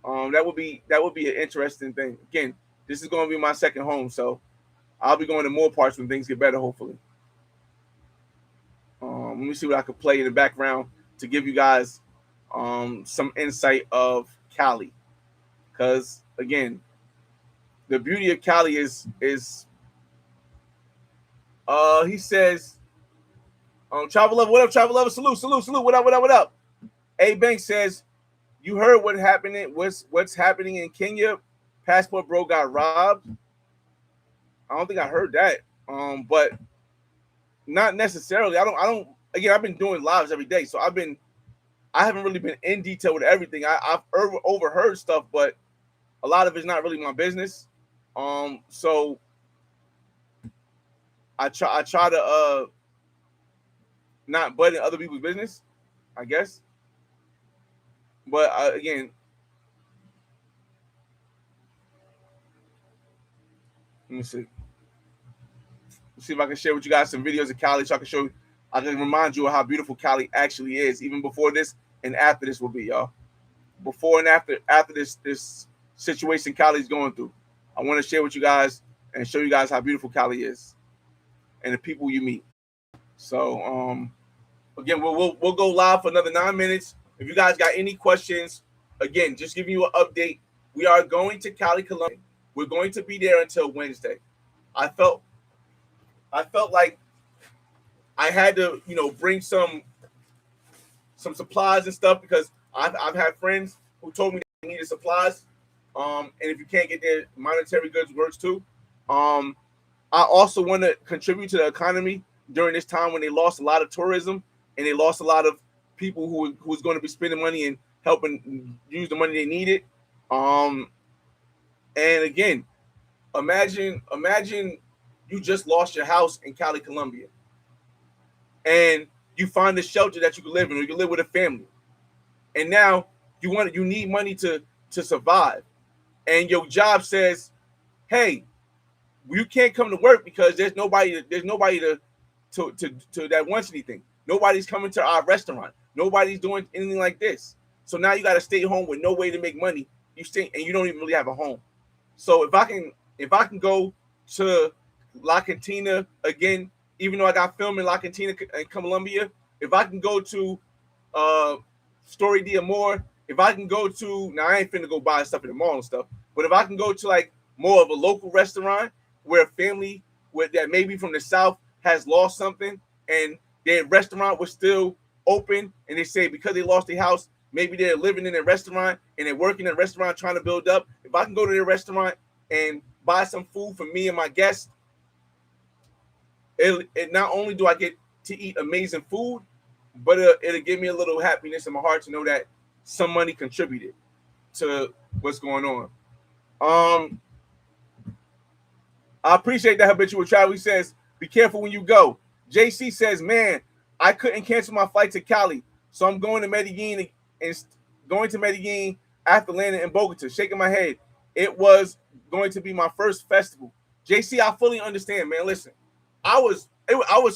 That would be an interesting thing. Again, this is going to be my second home, so I'll be going to more parts when things get better, hopefully. Let me see what I could play in the background to give you guys some insight of Cali. Because, again, the beauty of Cali is he says, Travel Lover, what up, Travel Lover? Salute, what up? A Bank says, you heard what's happening in Kenya? Passport bro got robbed. I don't think I heard that. But not necessarily. I don't again, I've been doing lives every day, so I haven't really been in detail with everything. I've overheard stuff, but a lot of it's not really my business. So I try to not butt in other people's business, I guess. But again, let me see. Let's see if I can share with you guys some videos of Cali, so I can show. I can remind you of how beautiful Cali actually is, even before this and after this will be, y'all. Before and after this situation Cali's going through, I want to share with you guys and show you guys how beautiful Cali is and the people you meet. So again, we'll go live for another 9 minutes. If you guys got any questions, again, just giving you an update. We are going to Cali Colombia. We're going to be there until Wednesday. I felt like I had to, bring some supplies and stuff because I've had friends who told me they needed supplies. And if you can't get there, monetary goods works too. I also want to contribute to the economy during this time when they lost a lot of tourism and they lost a lot of people who's going to be spending money and helping use the money they needed. And again, imagine you just lost your house in Cali, Colombia, and you find a shelter that you can live in, or you can live with a family, and now you need money to survive, and your job says, "Hey, you can't come to work because there's nobody to that wants anything. Nobody's coming to our restaurant. Nobody's doing anything like this. So now you got to stay home with no way to make money. You stay and you don't even really have a home. So if I can go to La Cantina again, even though I got film in La Cantina and Colombia, if I can go to Story de Amor, if I can go to, now I ain't finna go buy stuff in the mall and stuff, but if I can go to like more of a local restaurant where a family that maybe from the South has lost something and their restaurant was still open, and they say because they lost their house, maybe they're living in a restaurant and they're working in a restaurant trying to build up. If I can go to their restaurant and buy some food for me and my guests, it not only do I get to eat amazing food, but it'll give me a little happiness in my heart to know that some money contributed to what's going on. I appreciate that habitual travel. He says, be careful when you go. JC says, man, I couldn't cancel my flight to Cali, so I'm going to Medellin after landing in Bogota, shaking my head. It was going to be my first festival. JC, I fully understand, man. Listen, I was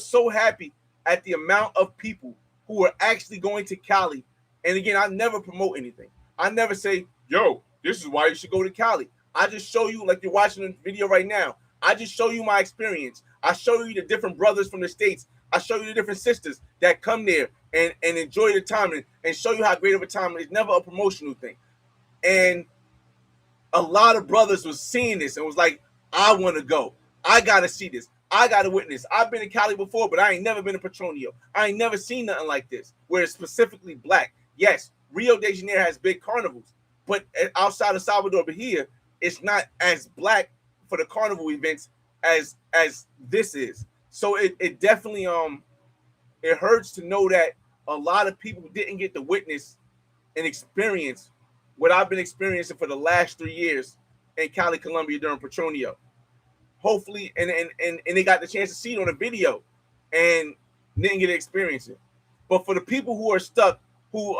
so happy at the amount of people who were actually going to Cali. And again, I never promote anything. I never say, yo, this is why you should go to Cali. I just show you, like you're watching the video right now. I just show you my experience. I show you the different brothers from the States. I show you the different sisters that come there and enjoy the time and show you how great of a time. It's never a promotional thing. And a lot of brothers was seeing this and was like, I want to go. I got to see this. I got to witness. I've been in Cali before, but I ain't never been to Petronio. I ain't never seen nothing like this, where it's specifically black. Yes, Rio de Janeiro has big carnivals, but outside of Salvador Bahia, it's not as black for the carnival events as this is. So it definitely it hurts to know that a lot of people didn't get to witness and experience what I've been experiencing for the last 3 years in Cali, Colombia during Petronio. Hopefully, and they got the chance to see it on a video and didn't get to experience it. But for the people who are stuck, who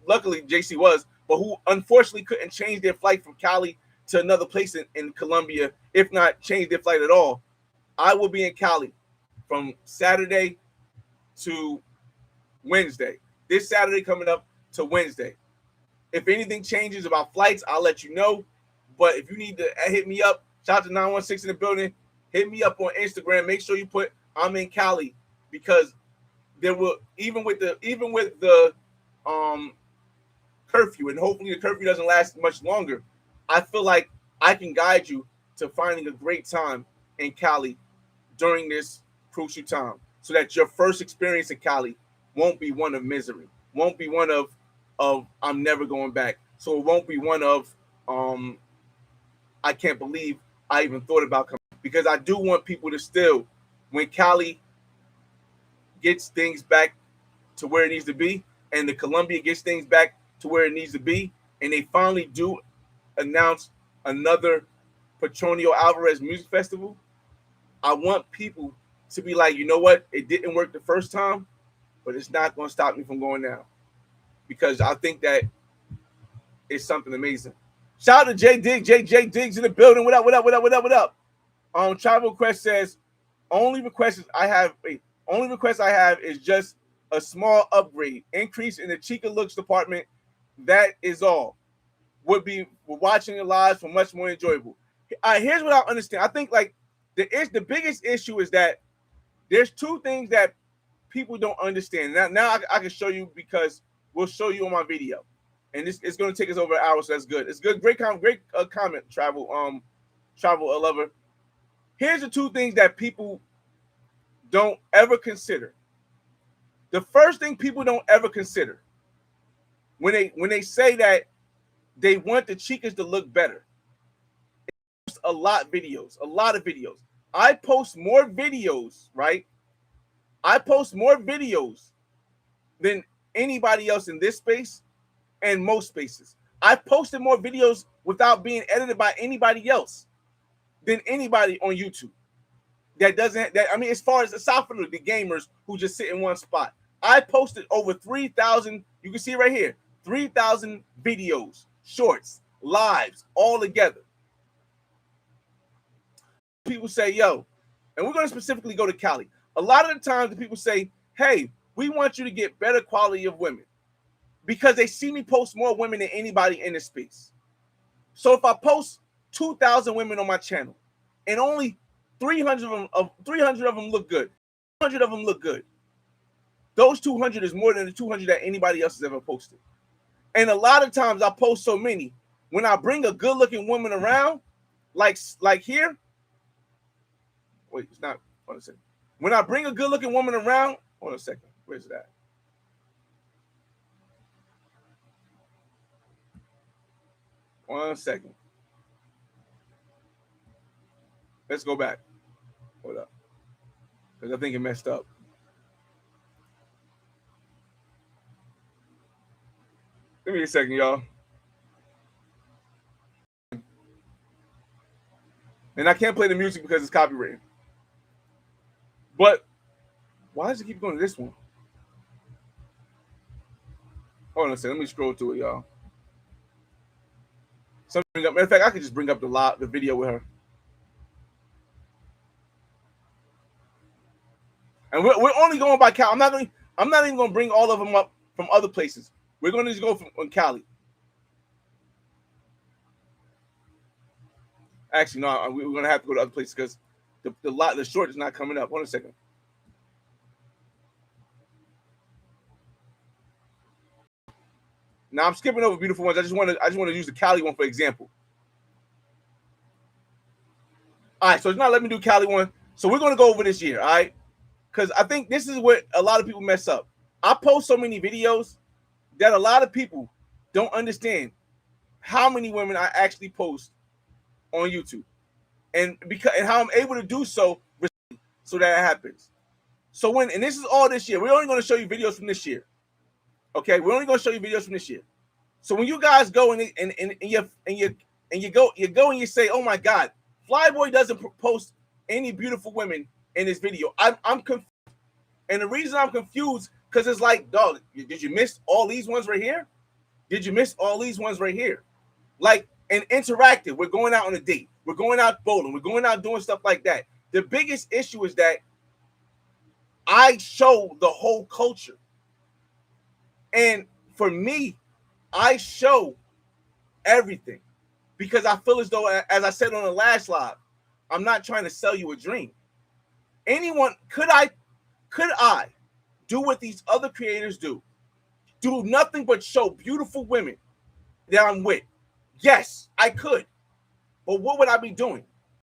luckily JC was, but who unfortunately couldn't change their flight from Cali to another place in Colombia, if not change their flight at all, I will be in Cali from Saturday to Wednesday. This Saturday coming up to Wednesday. If anything changes about flights, I'll let you know. But if you need to hit me up, shout out to 916 in the building. Hit me up on Instagram. Make sure you put I'm in Cali, because there will even with the curfew, and hopefully the curfew doesn't last much longer. I feel like I can guide you to finding a great time in Cali during this crucial time, so that your first experience in Cali won't be one of misery, won't be one of I'm never going back. So it won't be one of I can't believe I even thought about coming, because I do want people to still, when Cali gets things back to where it needs to be, and the Colombia gets things back to where it needs to be, and they finally do announce another Petronio Álvarez Music Festival, I want people to be like, you know what? It didn't work the first time, but it's not going to stop me from going now, because I think that it's something amazing. Shout out to J Diggs. J Diggs in the building. What up? What up? What up? What up? What up? Travel Quest says only request I have is just a small upgrade, increase in the Chica looks department. That is all. Would be watching it live for much more enjoyable. Here's what I understand. I think like the biggest issue is that there's two things that people don't understand. Now I can show you, because we'll show you on my video, and it's going to take us over an hour, so that's good. It's good. Great comment. Travel lover. Here's the two things that people don't ever consider. The first thing people don't ever consider when they say that they want the chicas to look better. A lot of videos. I post more videos, right? I post more videos than anybody else in this space and most spaces. I posted more videos without being edited by anybody else than anybody on YouTube. As far as aside from the gamers who just sit in one spot, I posted over 3,000. You can see right here, 3,000 videos, shorts, lives, all together. People say, yo, and we're going to specifically go to Cali. A lot of the times the people say, hey, we want you to get better quality of women, because they see me post more women than anybody in this space. So if I post 2,000 women on my channel and only 300 of them look good, 200 of them look good, those 200 is more than the 200 that anybody else has ever posted. And a lot of times I post so many, when I bring a good-looking woman around, like here. Wait, it's not. Hold on a second. When I bring a good-looking woman around, hold on a second. Where's that? One second. Let's go back. Hold up. Because I think it messed up. Give me a second, y'all. And I can't play the music because it's copyrighted. But why does it keep going to this one? Hold on a second. Let me scroll through it, y'all. Matter of fact, I could just bring up the video with her. And we're only going by Cali. I'm not even going to bring all of them up from other places. We're going to just go on Cali. Actually, no, we're going to have to go to other places because the short is not coming up. Hold on a second. Now I'm skipping over beautiful ones. I just want to use the Cali one for example. All right, so it's not letting me do Cali one. So we're going to go over this year, all right? Because I think this is where a lot of people mess up. I post so many videos that a lot of people don't understand how many women I actually post on YouTube, and how I'm able to do so that it happens. So and this is all this year. We're only going to show you videos from this year. Okay, we're only going to show you videos from this year. So when you guys go and you go and you say, "Oh my God, Flyboy doesn't post any beautiful women in this video," I'm confused. And the reason I'm confused because it's like, dog, did you miss all these ones right here? Did you miss all these ones right here? Like, and interactive. We're going out on a date. We're going out bowling. We're going out doing stuff like that. The biggest issue is that I show the whole culture. And for me, I show everything because I feel as though, as I said on the last live, I'm not trying to sell you a dream. Could I do what these other creators do? Do nothing but show beautiful women that I'm with? Yes, I could. But what would I be doing?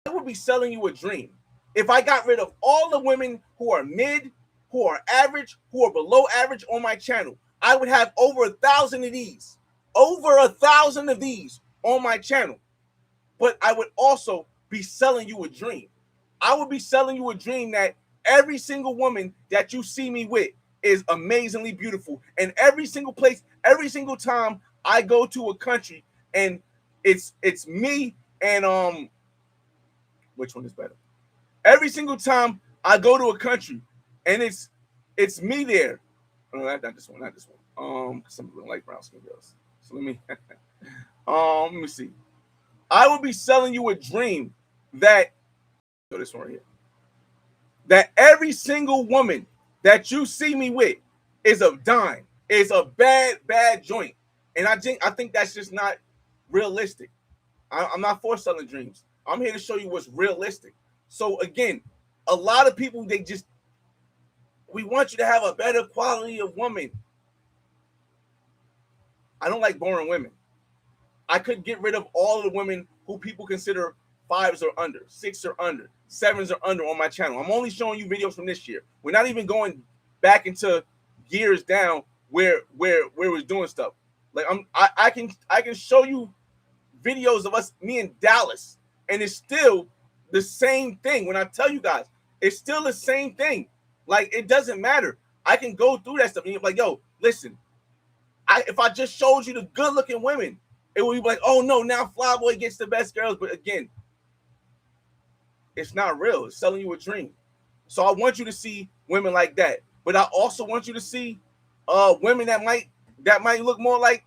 I would be selling you a dream. If I got rid of all the women who are mid, who are average, who are below average on my channel, I would have over 1,000 of these. Over 1,000 of these on my channel. But I would also be selling you a dream. I would be selling you a dream that every single woman that you see me with is amazingly beautiful. And every single place, every single time I go to a country, and it's me and which one is better? Every single time I go to a country, and it's me there. Oh, not this one, not this one. Some people don't like brown skin girls. So let me see. I will be selling you a dream that this one right here. That every single woman that you see me with is a dime. Is a bad joint. And I think that's just not realistic. I'm not for selling dreams. I'm here to show you what's realistic. So again, a lot of people, we want you to have a better quality of woman. I don't like boring women. I could get rid of all of the women who people consider 5s or under, 6 or under, 7s or under on my channel. I'm only showing you videos from this year. We're not even going back into years down where we was doing stuff. Like I can show you videos of us, me in Dallas, and it's still the same thing. When I tell you guys, it's still the same thing. Like, it doesn't matter. I can go through that stuff and you're like, yo, listen, if I just showed you the good looking women, it would be like, oh no, now Flyboy gets the best girls. But again, it's not real. It's selling you a dream. So I want you to see women like that. But I also want you to see women that might look more like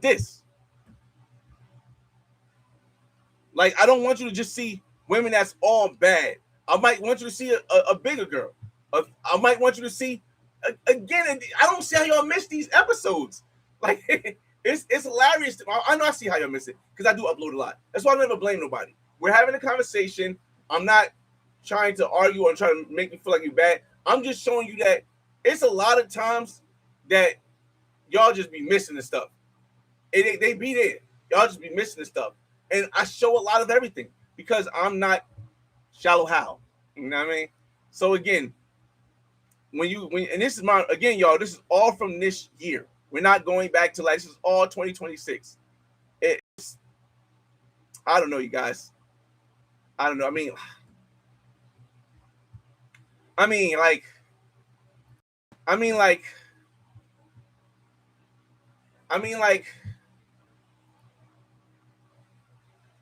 this. Like, I don't want you to just see women that's all bad. I might want you to see a bigger girl. I might want you to see, again, I don't see how y'all miss these episodes. Like, it's hilarious. I know I see how y'all miss it because I do upload a lot. That's why I never blame nobody. We're having a conversation. I'm not trying to argue or trying to make you feel like you're bad. I'm just showing you that it's a lot of times that y'all just be missing the stuff. They be there. Y'all just be missing the stuff. And I show a lot of everything because I'm not shallow how. You know what I mean? So again, and this is y'all, this is all from this year. We're not going back to, like, this is all 2026. It's, I don't know, you guys. I don't know. I mean,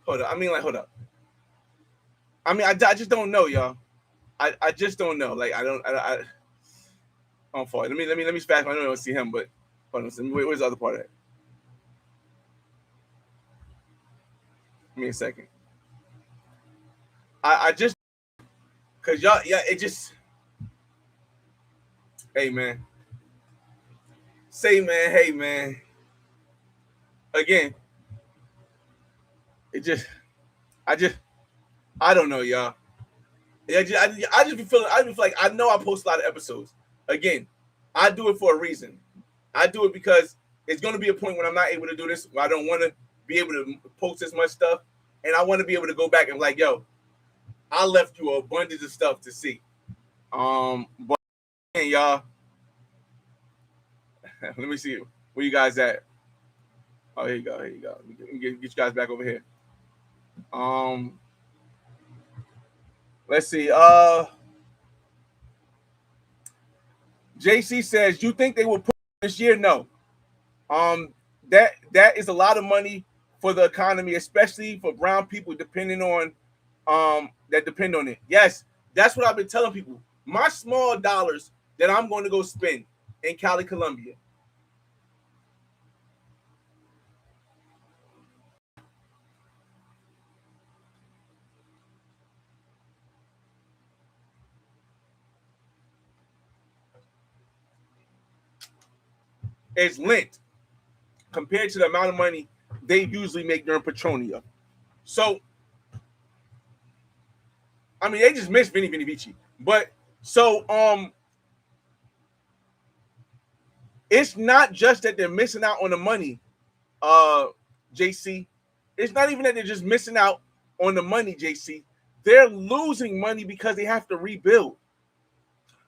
hold up. I just don't know, y'all. I just don't know. Like, I'm for it. Let me fast. I don't see him, but hold on. Where's the other part of it? Give me a second. I just, cause y'all, yeah, it just, hey man, hey man. Again, it just, I don't know, y'all. I just be feeling, I just feel like I know I post a lot of episodes. Again, I do it for a reason. I do it because it's going to be a point when I'm not able to do this, where I don't want to be able to post this much stuff, and I want to be able to go back and be like, yo, I left you an abundance of stuff to see. But y'all, let me see where you guys at. Oh, here you go. Let me get you guys back over here. Let's see. JC says, you think they will put this year? No. That is a lot of money for the economy, especially for brown people depending on that depend on it. Yes, that's what I've been telling people. My small dollars that I'm going to go spend in Cali, Colombia. Is lint compared to the amount of money they usually make during Petronio. So, I mean, they just missed Vinny Vici. But so it's not just that they're missing out on the money, JC. It's not even that they're just missing out on the money, JC. They're losing money because they have to rebuild.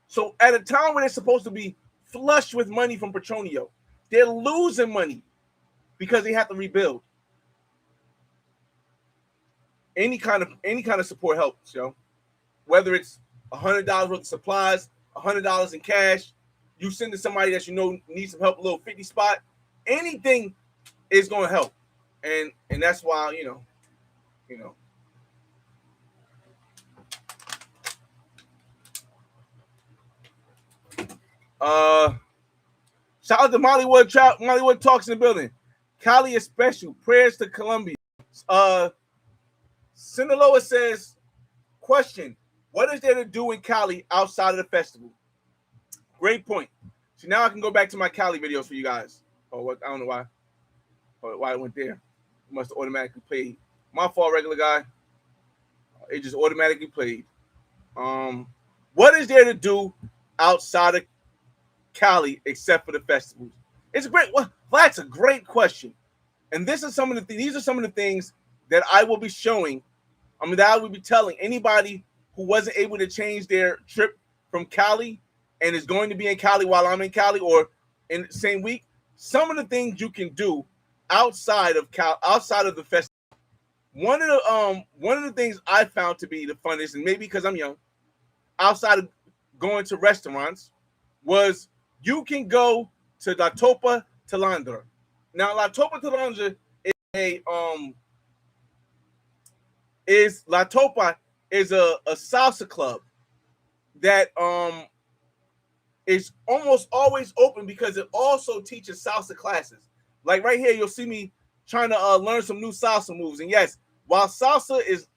So at a time when they're supposed to be flush with money from Petronio, they're losing money because they have to rebuild. any kind of support helps, yo. Whether it's $100 worth of supplies, $100 in cash, you send to somebody that you know needs some help, a little 50 spot, anything is going to help, and that's why you know. Shout out to Mollywood Talks in the building. Cali is special. Prayers to Colombia. Sinaloa says, question: what is there to do in Cali outside of the festival? Great point. So now I can go back to my Cali videos for you guys. Oh, what? I don't know why it went there. It must have automatically played. My fault, regular guy. It just automatically played. What is there to do outside of Cali except for the festivals? It's a great. Well, that's a great question. And these are some of the things that I will be showing. That I will be telling anybody who wasn't able to change their trip from Cali and is going to be in Cali while I'm in Cali or in the same week. Some of the things you can do outside of the festival. One of the things I found to be the funnest, and maybe because I'm young, outside of going to restaurants, was you can go to La Topa Talandra. Now, La Topa Talandra is La Topa is a salsa club that is almost always open because it also teaches salsa classes. Like right here, you'll see me trying to learn some new salsa moves. And yes, while salsa is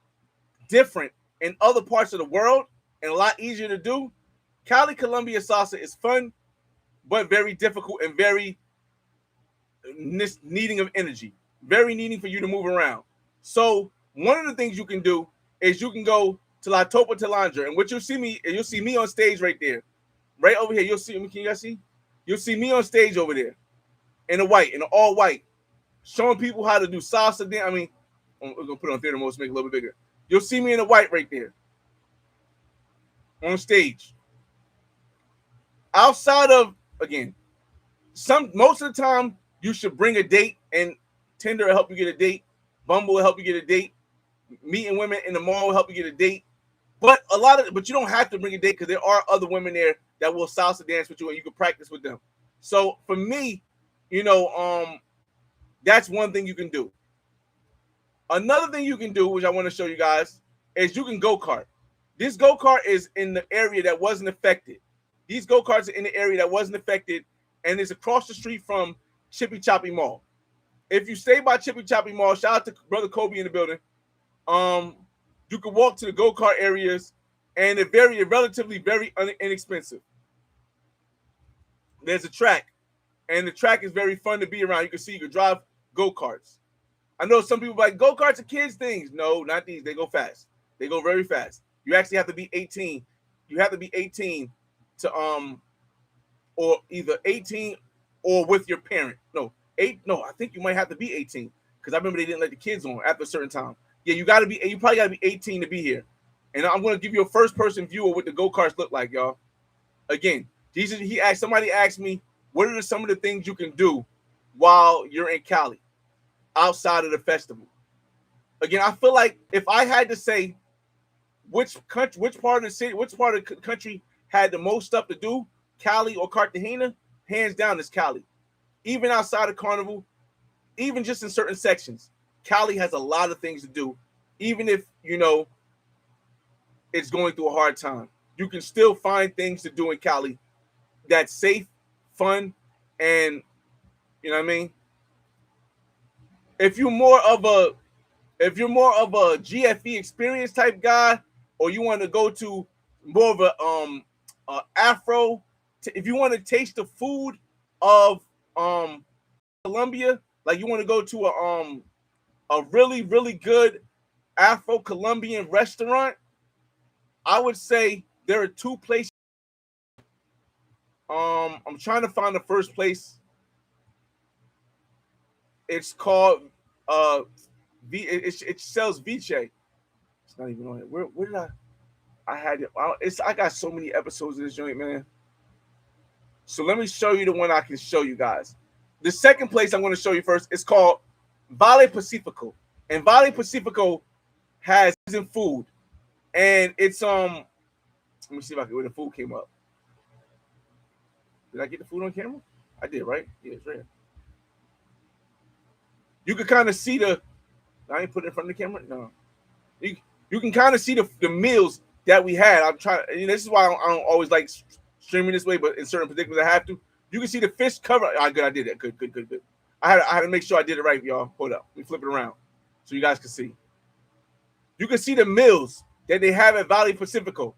different in other parts of the world and a lot easier to do, Cali Colombia salsa is fun, but very difficult and very needing of energy, very needing for you to move around. So one of the things you can do is you can go to La Topa Talandra, and you'll see me on stage right there, right over here. You'll see me. Can you guys see? You'll see me on stage over there in all white, showing people how to do salsa. We're gonna put it on theater mode to make it a little bit bigger. You'll see me in the white right there on stage. Outside of, again, most of the time you should bring a date, and Tinder will help you get a date. Bumble will help you get a date. Meeting women in the mall will help you get a date. But you don't have to bring a date because there are other women there that will salsa dance with you and you can practice with them. So for me, that's one thing you can do. Another thing you can do, which I want to show you guys, is you can go-kart. This go-kart is in the area that wasn't affected. These go-karts are in the area that wasn't affected, and it's across the street from Chippy Choppy Mall. If you stay by Chippy Choppy Mall, shout out to Brother Kobe in the building. You can walk to the go-kart areas, and they're relatively very inexpensive. There's a track, and the track is very fun to be around. You can drive go-karts. I know some people are like, go-karts are kids' things. No, not these. They go fast. They go very fast. You actually have to be 18. You have to be 18 to or either 18 or with your parent. No, I think you might have to be 18 because I remember they didn't let the kids on after a certain time. Yeah, you probably gotta be 18 to be here. And I'm gonna give you a first-person view of what the go-karts look like, y'all. Again, somebody asked me, what are some of the things you can do while you're in Cali outside of the festival? Again, I feel like if I had to say which part of the country had the most stuff to do, Cali or Cartagena, hands down is Cali. Even outside of Carnival, even just in certain sections, Cali has a lot of things to do. Even if, it's going through a hard time, you can still find things to do in Cali that's safe, fun, and, you know what I mean? If you're more of a GFE experience type guy, or you want to go to more of a Afro, if you want to taste the food of Colombia, like you want to go to a really, really good Afro-Colombian restaurant, I would say there are two places. I'm trying to find the first place. It's called it sells Vice. It's not even on here. Where did I had it? I got so many episodes of this joint, man. So let me show you the one I can show you guys. The second place I'm going to show you first is called Vale Pacifico. And Vale Pacifico has food, and it's Let me see if I can. Where the food came up. Did I get the food on camera? I did, right? Yeah, it's right here. You can kind of see the. I ain't put it in front of the camera. No, you can kind of see the meals that we had. I'm trying. This is why I don't always like streaming this way, but in certain predicaments I have to. You can see the fish cover. Good, I did that. Good. I had to make sure I did it right, y'all. Hold up. Let me flip it around so you guys can see. You can see the meals that they have at Valley Pacifico.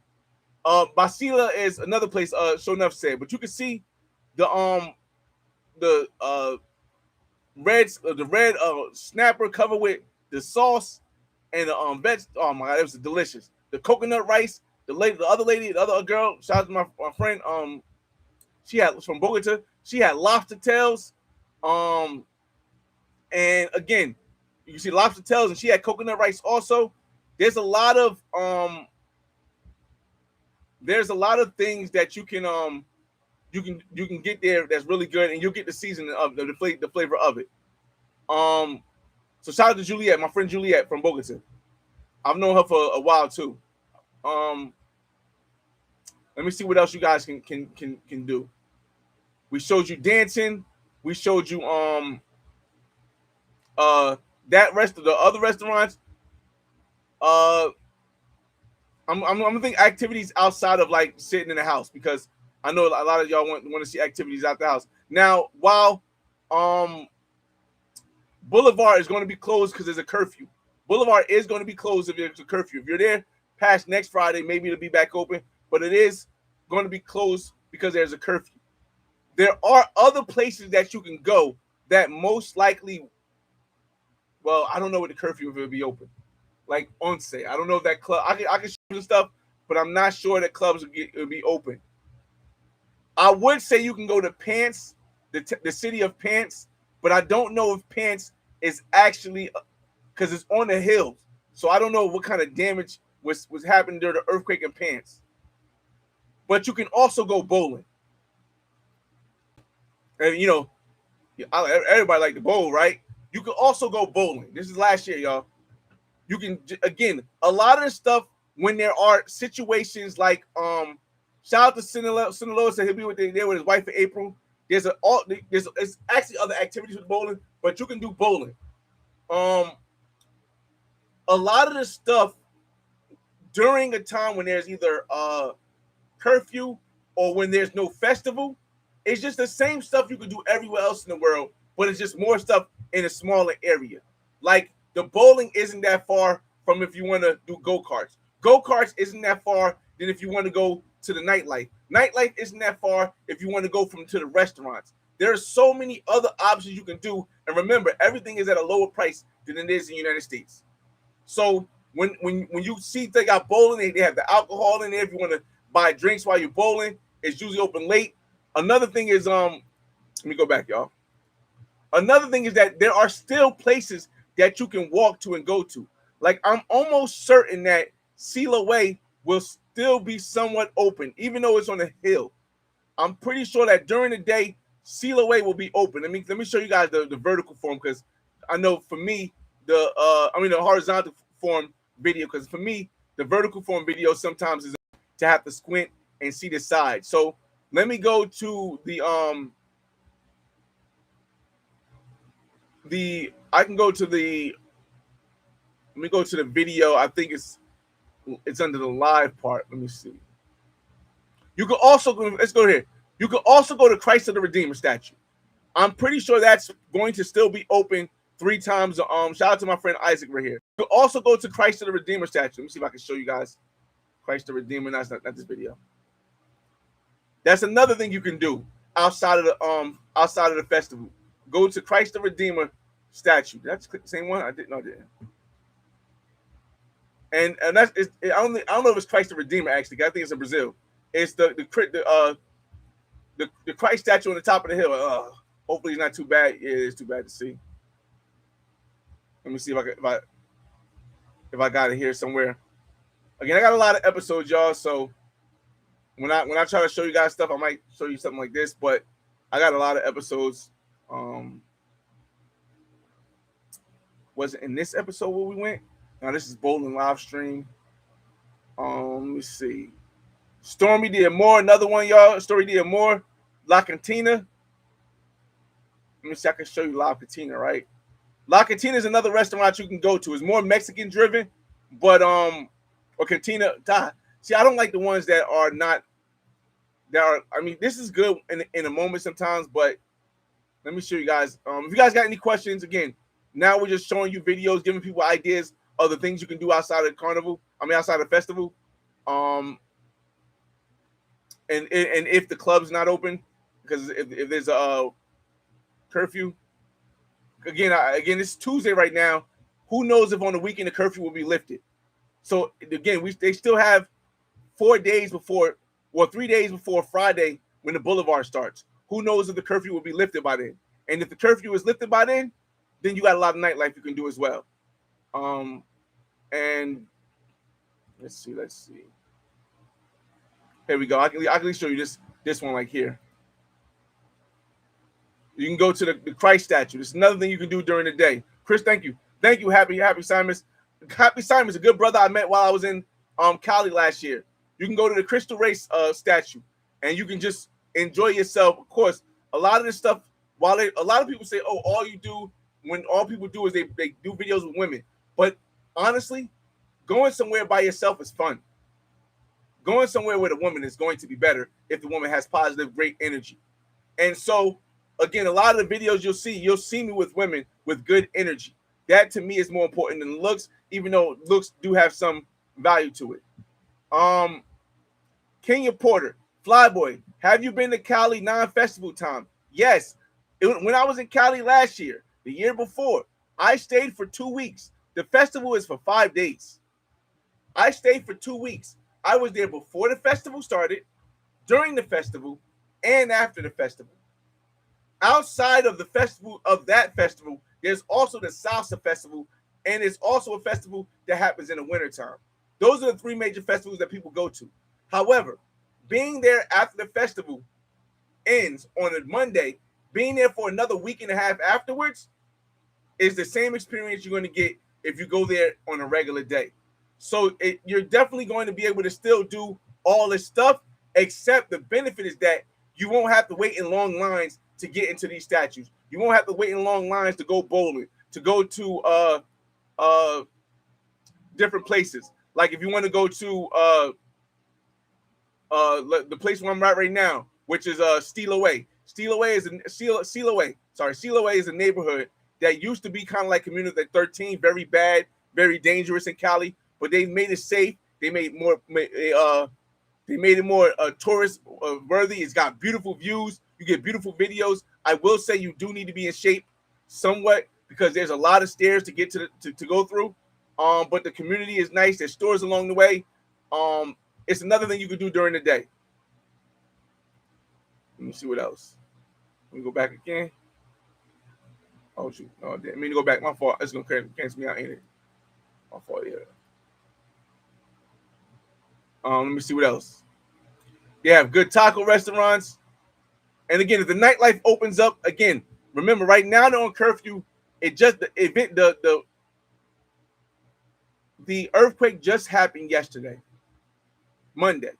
Basila is another place. Sure enough said, but you can see the red snapper covered with the sauce and the veg. Oh my god, it was delicious. The coconut rice. The other girl. Shout out to my friend. She had from Bogota. She had lobster tails. And again, you can see lobster tails, and she had coconut rice also. There's a lot of things that you can get there that's really good, and you'll get the seasoning of the flavor of it. So shout out to Juliet, my friend Juliet from Bogota. I've known her for a while too. Let me see what else you guys can do. We showed you dancing. We showed you the other restaurants. I'm gonna think activities outside of like sitting in the house, because I know a lot of y'all want to see activities out the house. Now, while Boulevard is going to be closed because there's a curfew. Boulevard is going to be closed if there's a curfew. If you're there past next Friday, maybe it'll be back open, but it is going to be closed because there's a curfew. There are other places that you can go that most likely, well, I don't know what the curfew if it'll be open. Like Once, I don't know if that club. I can show you stuff, but I'm not sure that clubs will be open. I would say you can go to Pants, the city of Pants, but I don't know if Pants is actually, because it's on the hills, so I don't know what kind of damage was happening during the earthquake in Pants. But you can also go bowling, and everybody like to bowl, right? You can also go bowling. This is last year, y'all. You can, again, a lot of the stuff when there are situations like shout out to Sinaloa said he'll be there with his wife in April. There's actually other activities with bowling, but you can do bowling. A lot of the stuff during a time when there's either curfew or when there's no festival, it's just the same stuff you can do everywhere else in the world, but it's just more stuff in a smaller area. Like the bowling isn't that far from if you want to do go-karts. Go-karts isn't that far than if you want to go to the nightlife. Nightlife isn't that far if you want to go to the restaurants. There are so many other options you can do. And remember, everything is at a lower price than it is in the United States. So when you see they got bowling, they have the alcohol in there. If you want to buy drinks while you're bowling, it's usually open late. Another thing is, let me go back, y'all. Another thing is that there are still places that you can walk to and go to. Like, I'm almost certain that Sela Way will still be somewhat open, even though it's on a hill. I'm pretty sure that during the day, Sela Way will be open. Let me show you guys the vertical form, because I know for me, the horizontal form video, because for me, the vertical form video sometimes is to have to squint and see the side. So let me go to let me go to the video. I think it's under the live part. Let me see. You can also let's go here. You can also go to Christ of the Redeemer statue. I'm pretty sure that's going to still be open 3 times. Shout out to my friend Isaac right here. You can also go to Christ of the Redeemer statue. Let me see if I can show you guys Christ the Redeemer. Not this video. That's another thing you can do outside of the festival. Go to Christ the Redeemer statue. That's the same one. I didn't know that. And that's I don't know if it's Christ the Redeemer actually. I think it's in Brazil. It's the Christ statue on the top of the hill. Hopefully it's not too bad. Yeah, it's too bad to see. Let me see if I got it here somewhere. Again, I got a lot of episodes, y'all. So when I try to show you guys stuff, I might show you something like this. But I got a lot of episodes. Was it in this episode where we went? Now this is bowling live stream. Let me see. Stormy D'Amore, another one, y'all. Story D'Amore, La Cantina. Let me see. I can show you La Cantina, right? La Cantina is another restaurant you can go to. It's more Mexican driven, but or Cantina. See, I don't like the ones that are not. That are. I mean, this is good in a moment sometimes, but let me show you guys. If you guys got any questions, again, now we're just showing you videos, giving people ideas of the things you can do outside of the carnival. I mean, outside of the festival. And if the club's not open, because if there's a curfew, again it's Tuesday right now. Who knows if on the weekend the curfew will be lifted? So again, they still have 4 days before, or 3 days before Friday when the boulevard starts. Who knows if the curfew will be lifted by then? And if the curfew is lifted by then you got a lot of nightlife you can do as well. And let's see. Here we go. I can at least show you this one like here. You can go to the Christ statue. It's another thing you can do during the day. Chris, thank you. Happy Simons. Happy Simons, a good brother I met while I was in Cali last year. You can go to the Crystal Race statue, and you can just enjoy yourself. Of course, a lot of this stuff, a lot of people say, oh, all people do is they do videos with women. But honestly, going somewhere by yourself is fun. Going somewhere with a woman is going to be better if the woman has positive, great energy. And so, again, a lot of the videos you'll see me with women with good energy. That to me is more important than looks, even though looks do have some value to it. Kenya Porter, Flyboy, have you been to Cali non-festival time? Yes. When I was in Cali last year, the year before, I stayed for 2 weeks. The festival is for 5 days. I stayed for 2 weeks. I was there before the festival started, during the festival, and after the festival. Outside of the festival, there's also the Salsa Festival, and it's also a festival that happens in the wintertime. Those are the 3 major festivals that people go to. However, being there after the festival ends on a Monday, being there for another week and a half afterwards is the same experience you're going to get if you go there on a regular day. So you're definitely going to be able to still do all this stuff, except the benefit is that you won't have to wait in long lines to get into these statues. You won't have to wait in long lines to go bowling, to go to different places. Like if you want to go to the place where I'm at right now, which is Steelaway. Steelaway is a neighborhood that used to be kind of like Community 13, very bad, very dangerous in Cali, but they made it safe. They made it more tourist worthy. It's got beautiful views. You get beautiful videos. I will say you do need to be in shape somewhat because there's a lot of stairs to get to go through. But the community is nice. There's stores along the way. It's another thing you can do during the day. Let me see what else. Let me go back again. Oh shoot! No, I didn't mean to go back. My fault. It's gonna cancel me out, ain't it? My fault. Yeah. Let me see what else. They have good taco restaurants. And again, if the nightlife opens up, again, remember right now they're on curfew. The earthquake just happened yesterday, Monday.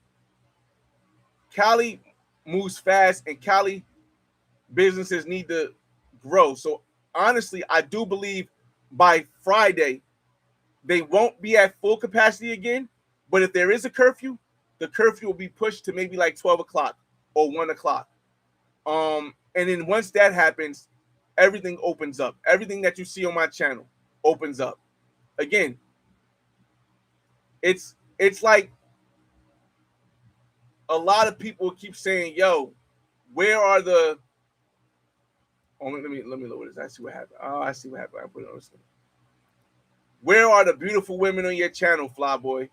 Cali moves fast, and Cali businesses need to grow. So honestly, I do believe by Friday they won't be at full capacity again. But if there is a curfew, the curfew will be pushed to maybe like 12 o'clock or 1 o'clock. And then once that happens, everything opens up. Everything that you see on my channel opens up. Again, it's like a lot of people keep saying, yo, where are the... Oh, let me lower this. I see what happened. Oh, I see what happened. I put it on this thing. Where are the beautiful women on your channel, Flyboy?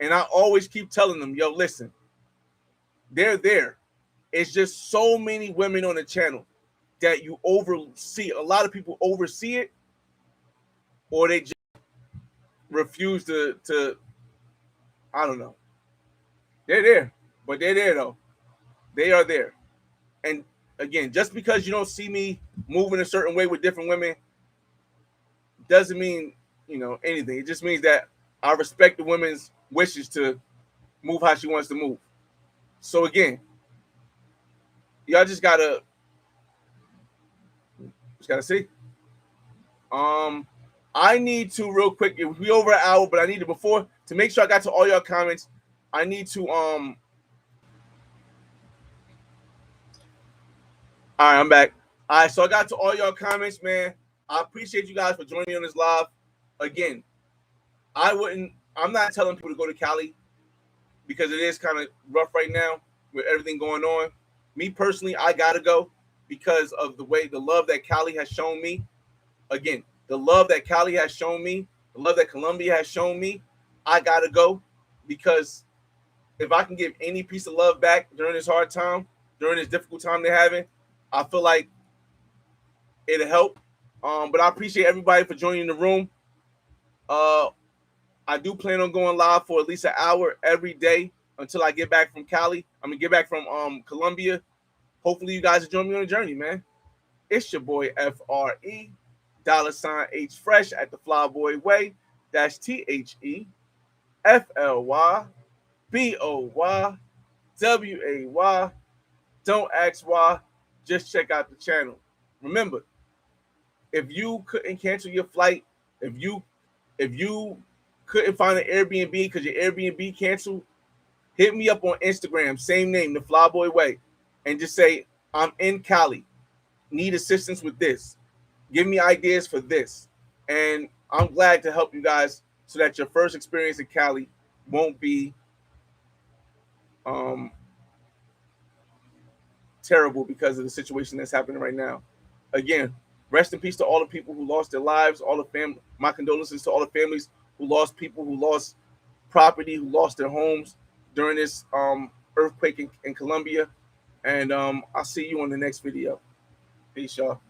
And I always keep telling them, yo, listen, they're there. It's just so many women on the channel that you oversee. A lot of people oversee it, or they just refuse to I don't know. They're there, but they're there though. They are there. And again, just because you don't see me moving a certain way with different women doesn't mean anything. It just means that I respect the woman's wishes to move how she wants to move. So again, y'all just gotta see. I need to real quick. We over an hour, but I need to before to make sure I got to all your comments. I need to All right, I'm back. All right, so I got to all your comments, man. I appreciate you guys for joining me on this live. Again, I'm not telling people to go to Cali because it is kind of rough right now with everything going on. Me personally, I gotta go because of the love that Cali has shown me. Again, the love that Cali has shown me, the love that Colombia has shown me, I gotta go because if I can give any piece of love back during this hard time, during this difficult time they're having, I feel like it'll help. But I appreciate everybody for joining the room. I do plan on going live for at least an hour every day until I get back from Cali. I'm gonna get back from Colombia. Hopefully, you guys will join me on the journey, man. It's your boy FRE $H Fresh at the Flyboy Way. That's THEFLYBOYWAY. Don't ask why. Just check out the channel. Remember, if you couldn't cancel your flight, if you couldn't find an Airbnb because your Airbnb canceled, hit me up on Instagram, same name, the Flyboy Way, and just say, I'm in Cali, need assistance with this. Give me ideas for this. And I'm glad to help you guys so that your first experience in Cali won't be terrible because of the situation that's happening right now. Again, rest in peace to all the people who lost their lives, all the family. My condolences to all the families who lost people, who lost property, who lost their homes during this earthquake in Colombia. And I'll see you on the next video. Peace, y'all.